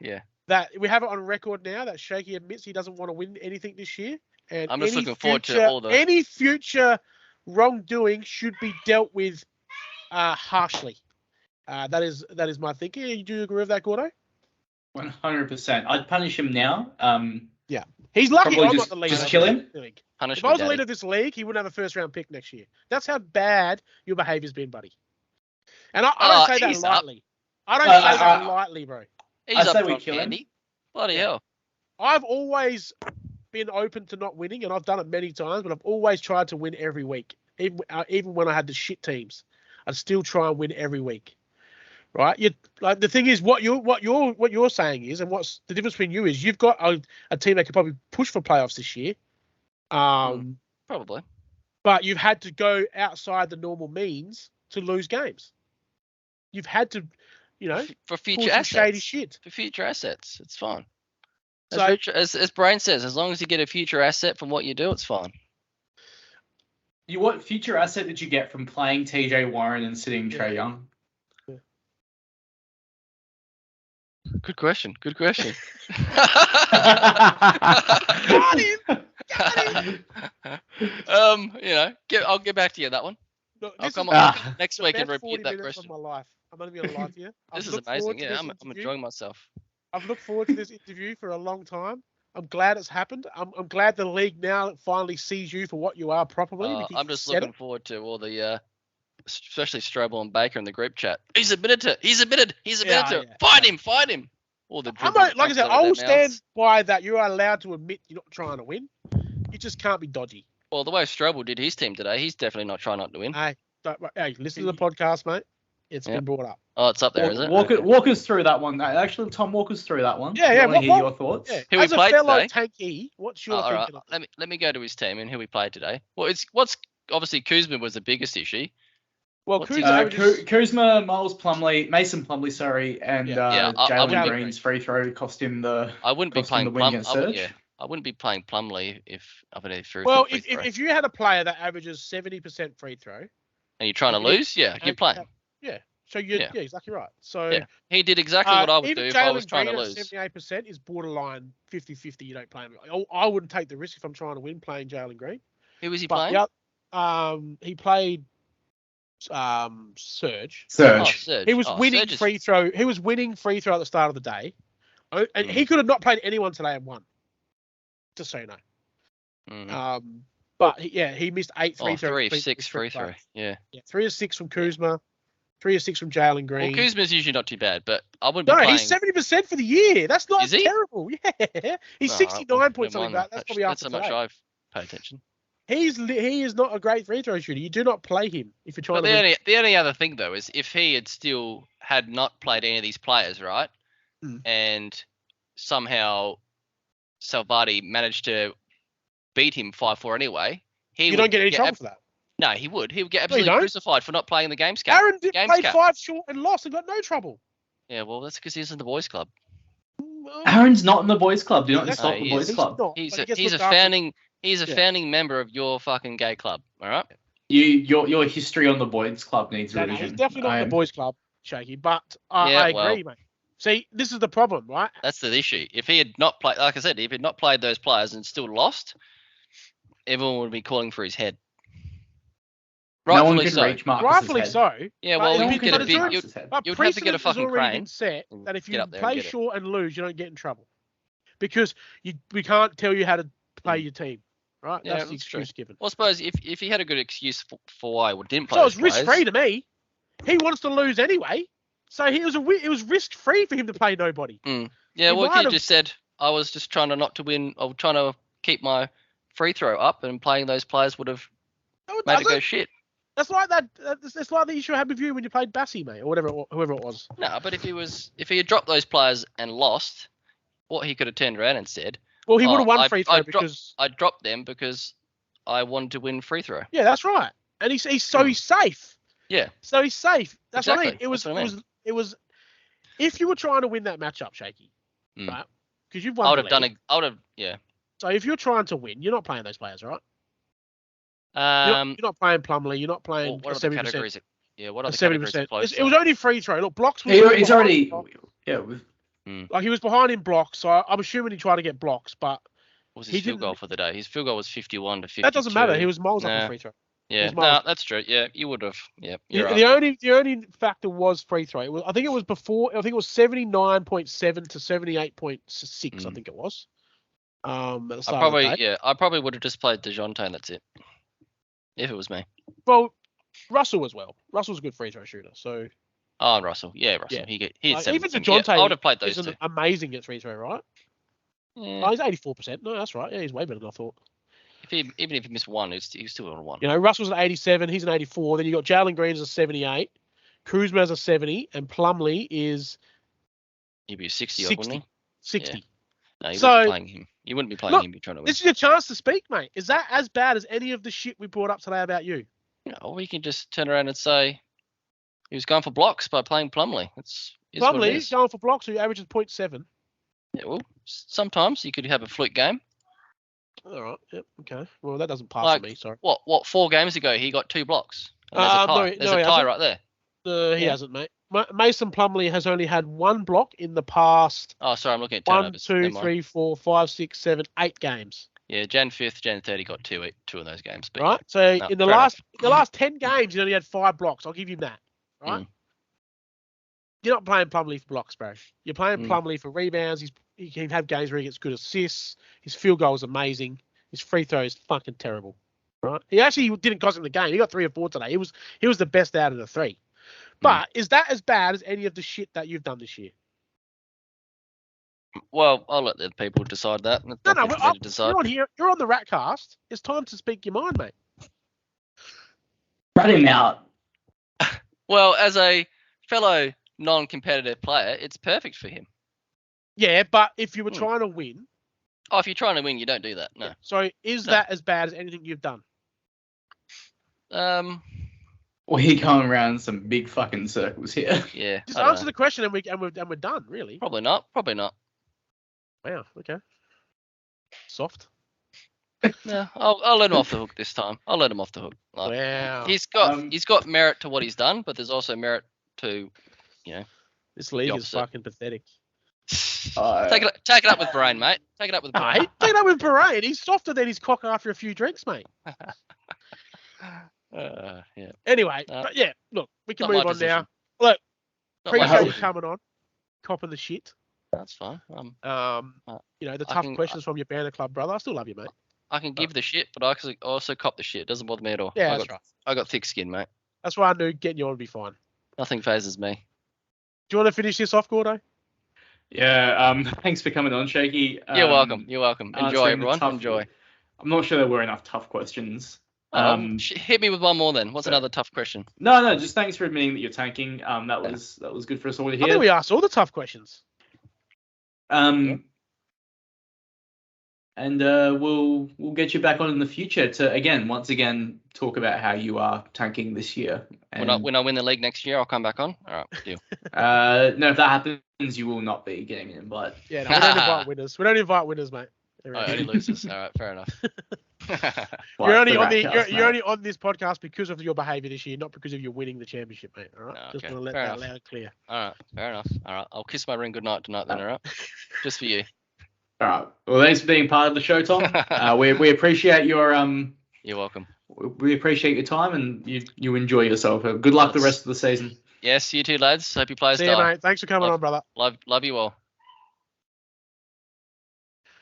yeah, that we have it on record now that Shakey admits he doesn't want to win anything this year. And I'm just looking forward to all the any future wrongdoing should be dealt with harshly. That is my thinking. Do you agree with that, Gordo? 100%. I'd punish him now. Yeah, he's lucky I'm not the leader. Just kill him. If I was the leader of this league, he wouldn't have a first-round pick next year. That's how bad your behaviour's been, buddy. And I don't say that lightly. I don't say that lightly, bro. He's up front, Andy. Bloody hell. I've always been open to not winning, and I've done it many times, but I've always tried to win every week. Even when I had the shit teams, I'd still try and win every week. Right? The thing is, what you're saying is, and what's the difference between you is, you've got a team that could probably push for playoffs this year. Probably. But you've had to go outside the normal means to lose games. You've had to, for future assets. Shady shit. For future assets, it's fine. So, as Brian says, as long as you get a future asset from what you do, it's fine. What future asset did you get from playing TJ Warren and sitting Trae Young? Good question. Got him. I'll get back to you on that one. Look, I'll come on next week and repeat that 40 question. Of my life. I'm going to be on live here. This is amazing. Yeah, I'm enjoying myself. I've looked forward to this interview for a long time. I'm glad it's happened. I'm glad the league now finally sees you for what you are properly. I'm just looking forward to all the, especially Strobel and Baker in the group chat. He's admitted to it. Find him. All the like I said, I will stand by that. You are allowed to admit you're not trying to win. You just can't be dodgy. Well, the way Strobel did his team today, he's definitely not trying not to win. Hey, listen to the podcast, mate. It's been brought up. Oh, it's up there, is it? Walk us through that one. Actually, Tom, walk us through that one. Yeah. I want to hear your thoughts. Yeah. Who As we played a fellow today? tanky, what's your thinking? Right. Let me go to his team and who we played today. Well, what's obviously Kuzma was the biggest issue. Well, Kuzma, Miles Plumlee, Mason Plumlee, sorry, and Jalen Green's free throw cost him the. I wouldn't be playing Plumlee. I wouldn't be playing Plumlee if I've been through. Well, if you had a player that averages 70% free throw, and you're trying to lose, you're playing. Yeah. So you're exactly right. So he did exactly what I would do if I was trying to lose. 78% is borderline 50-50. You don't play him. I wouldn't take the risk if I'm trying to win playing Jalen Green. Who was he playing? He played Serge. Serge. He was winning free throw. He was winning free throw at the start of the day, and he could have not played anyone today and won. Just so you know. Mm-hmm. But he missed 8 free throws. 3 of 6 free throw. Yeah. 3 of 6 from Kuzma. 3 of 6 from Jalen Green. Well, Kuzma's usually not too bad, but I wouldn't be playing. He's 70% for the year. That's not terrible. Yeah. He's 69 points something like that. That's probably after That's how much I've paid attention. He is not a great free throw shooter. You do not play him if you're trying to win. The only other thing, though, is if he had not played any of these players, right, and somehow Salvati managed to beat him 5-4 anyway, you don't get any trouble for that. No, he would. He would get No, you absolutely don't. crucified for not playing the games cap. Aaron did play 5 short and lost and got no trouble. Yeah, well, that's because he's in the boys' club. Aaron's not in the boys' club. Do not That's insult No, the he boys' is. club. not, He's but he a gets he's a looked after. founding he's a Yeah. founding member of your fucking gay club. All right. Your history on the boys' club needs No, revision. he's definitely not in the boys' club, Shakey. But I agree, mate. See, this is the problem, right? That's the issue. If he had not played, like I said, if he had not played those players and still lost, everyone would be calling for his head. No one Rightfully could so. reach Marcus's Rightfully head. so. Yeah, But well, No if one you could get a reach big. Marcus's head. But You'd have to get a precedent fucking has already crane been set and that if get you up there and play get it. short and lose, you don't get in trouble. Because we can't tell you how to play your team, right? Yeah, That's the that's true. excuse given. Well, I suppose if he had a good excuse for why he didn't play, So it's those players, risk-free to me. He wants to lose anyway. So it was risk-free for him to play nobody. Yeah, He well, if might you have- just said I was just trying to not to win, or trying to keep my free throw up, and playing those players would have No, it made it doesn't. go shit. That's like that. That's like the issue I had with you when you played Bassie, mate, or whoever it was. No, but if he had dropped those players and lost, what he could have turned around and said, Well, he would have won I- free throw I because I dropped them because I wanted to win free throw. yeah, that's right. And he's safe. Yeah. So he's safe. That's what I mean. Exactly. It was That's what I mean. it was if you were trying to win that matchup, Shakey, right? Because you've won. I would the have done league. it. I would have, yeah. So if you're trying to win, you're not playing those players, right? You're not playing Plumlee. You're not playing what a other 70%. categories? Yeah, what other 70%. categories are close? It was only free throw. Look, blocks. Was He's behind already. in blocks. Yeah. Like he was behind in blocks, so I'm assuming he tried to get blocks, but What was he his field didn't- goal for the day? His field goal was 51 to 52. that doesn't matter. He was miles up Nah. the free throw. Yeah, was miles. no, that's true. Yeah, you would have. Yeah, The, you're the right. only factor was free throw. I think it was before. I think it was 79.7 to 78.6. I think it was. At the start of the day. I probably would have just played DeJounte and that's it. If it was me. Well, Russell as well. Russell's a good free throw shooter. So Oh, and Russell. Yeah, Russell. Yeah. He had even 17. DeJounte, I would have played those two. isn't amazing at free throw, right? Yeah. Oh, he's 84%. No, that's right. Yeah, he's way better than I thought. Even if he missed one, he still would have won. You know, Russell's an 87. He's an 84. Then you got Jalen Green as a 78. Kuzma as a 70, and Plumlee is He'd be 60, 60. wouldn't he? 60. No, you So- wouldn't be playing him. You wouldn't be playing Look, him. You're trying to win. This is your chance to speak, mate. Is that as bad as any of the shit we brought up today about you? Or we can just turn around and say he was going for blocks by playing Plumlee. It's what it Plumlee is. going for blocks, who averages 0.7. Yeah, well, sometimes you could have a fluke game. All right. Yep. Okay. Well, that doesn't pass Like, for me. Sorry. What 4 games ago he got 2 blocks. And there's a tie. no, There's no, a he tie hasn't. right there. He Yeah. hasn't, mate. Mason Plumlee has only had 1 block in the past Oh, sorry, I'm looking at 1, turnovers. 2, Never mind. 3, 4, 5, 6, 7, 8 games. Yeah, Jan 5th, Jan 30 got two of those games. But Right. So No, in the fair last 10 games, he only had 5 blocks. I'll give you that. Right. You're not playing Plumlee for blocks, bro. You're playing Plumlee for rebounds. He can have games where he gets good assists. His field goal is amazing. His free throw is fucking terrible. Right. He actually didn't cost him the game. He got 3 or 4 today. He was the best out of the 3. But is that as bad as any of the shit that you've done this year? Well, I'll let the people decide that. It's No, nothing for me to decide. you're on here. You're on the Ratcast. It's time to speak your mind, mate. Rat him out. Well, as a fellow non-competitive player, it's perfect for him. Yeah, but if you were trying to win, Oh, if you're trying to win, you don't do that. No. so is No. that as bad as anything you've done? We're going around some big fucking circles here. Yeah. Just I don't answer know. the question and we're done, really. Probably not. Probably not. Wow. Okay. Soft. Yeah, I'll let him off the hook this time. I'll let him off the hook. Like, Wow. he's got merit to what he's done, but there's also merit to, This league is opposite. fucking pathetic. take it up with Brain, mate. Take it up with Brain. Mate, take that with Beret. He's softer than his cock after a few drinks, mate. Yeah. Anyway, No. but yeah, look, we can Not move my on now. position. Look, Not my appreciate you position. coming on, copping the shit. That's fine. The I tough can- questions from your banner club, brother. I still love you, mate. I can give the shit, but I can also cop the shit. It doesn't bother me at all. Yeah, that's right. I got thick skin, mate. That's why I knew getting you on would be fine. Nothing phases me. Do you want to finish this off, Gordo? Yeah. Thanks for coming on, Shakey. You're welcome. You're welcome. Enjoy, answering the everyone. tough- Enjoy. I'm not sure there were enough tough questions. Hit me with one more then. What's fair. another tough question? No. Just thanks for admitting that you're tanking. That was good for us all to I think hear. we asked all the tough questions. And we'll get you back on in the future to once again talk about how you are tanking this year. And, when I win the league next year, I'll come back on. All right, deal. no, if that happens, you will not be getting an invite. Yeah, no, we don't invite winners. We don't invite winners, mate. Only losers. All right, fair enough. You're only on this podcast because of your behaviour this year, not because of you winning the championship, mate. All right, No, just okay. want to let Fair that enough. loud and clear. All right, fair enough. All right, I'll kiss my ring goodnight tonight then. All right, just for you. All right. Well, thanks for being part of the show, Tom. We appreciate your You're welcome. We appreciate your time, and you enjoy yourself. Good luck the rest of the season. Yes, you too, lads. Hope your players See you, mate. Thanks for coming on, brother. Love you all.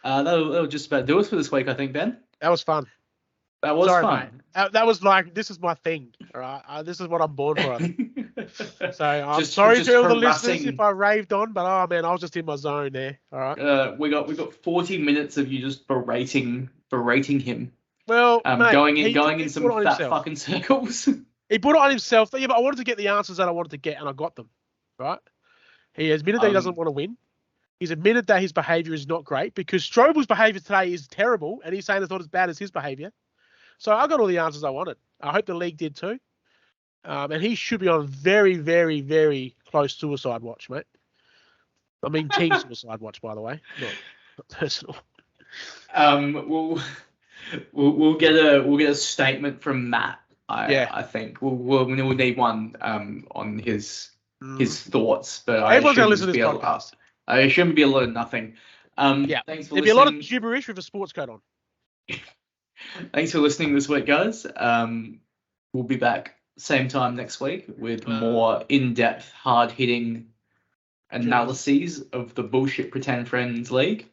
That'll just about do us for this week, I think, Ben. That was fun. That was fun. Mate. That was like, this is my thing. All right, this is what I'm born for. So I'm just sorry to all the harassing... listeners if I raved on, but oh man, I was just in my zone there. All right. We got 40 minutes of you just berating him. Well, mate, going in some fat fucking circles. He put it on himself. Yeah, but I wanted to get the answers that I wanted to get, and I got them. Right? He admitted that he doesn't want to win. He's admitted that his behaviour is not great because Strobel's behaviour today is terrible, and he's saying it's not as bad as his behaviour. So I got all the answers I wanted. I hope the league did too. And he should be on very, very, very close suicide watch, mate. I mean, team suicide watch, by the way, not personal. We'll get a statement from Matt. I think we'll need one on his thoughts. But everyone's gonna listen to this podcast. It shouldn't be a lot of nothing. Yeah, thanks for there'll listening. be a lot of gibberish with a sports coat on. Thanks for listening this week, guys. We'll be back same time next week with more in-depth, hard-hitting analyses of the bullshit Pretend Friends League.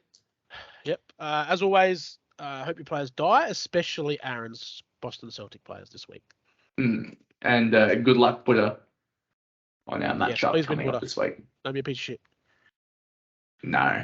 Yep. As always, I hope your players die, especially Aaron's Boston Celtic players this week. And good luck, Buddha, on our matchup coming up this week. Don't be a piece of shit. No.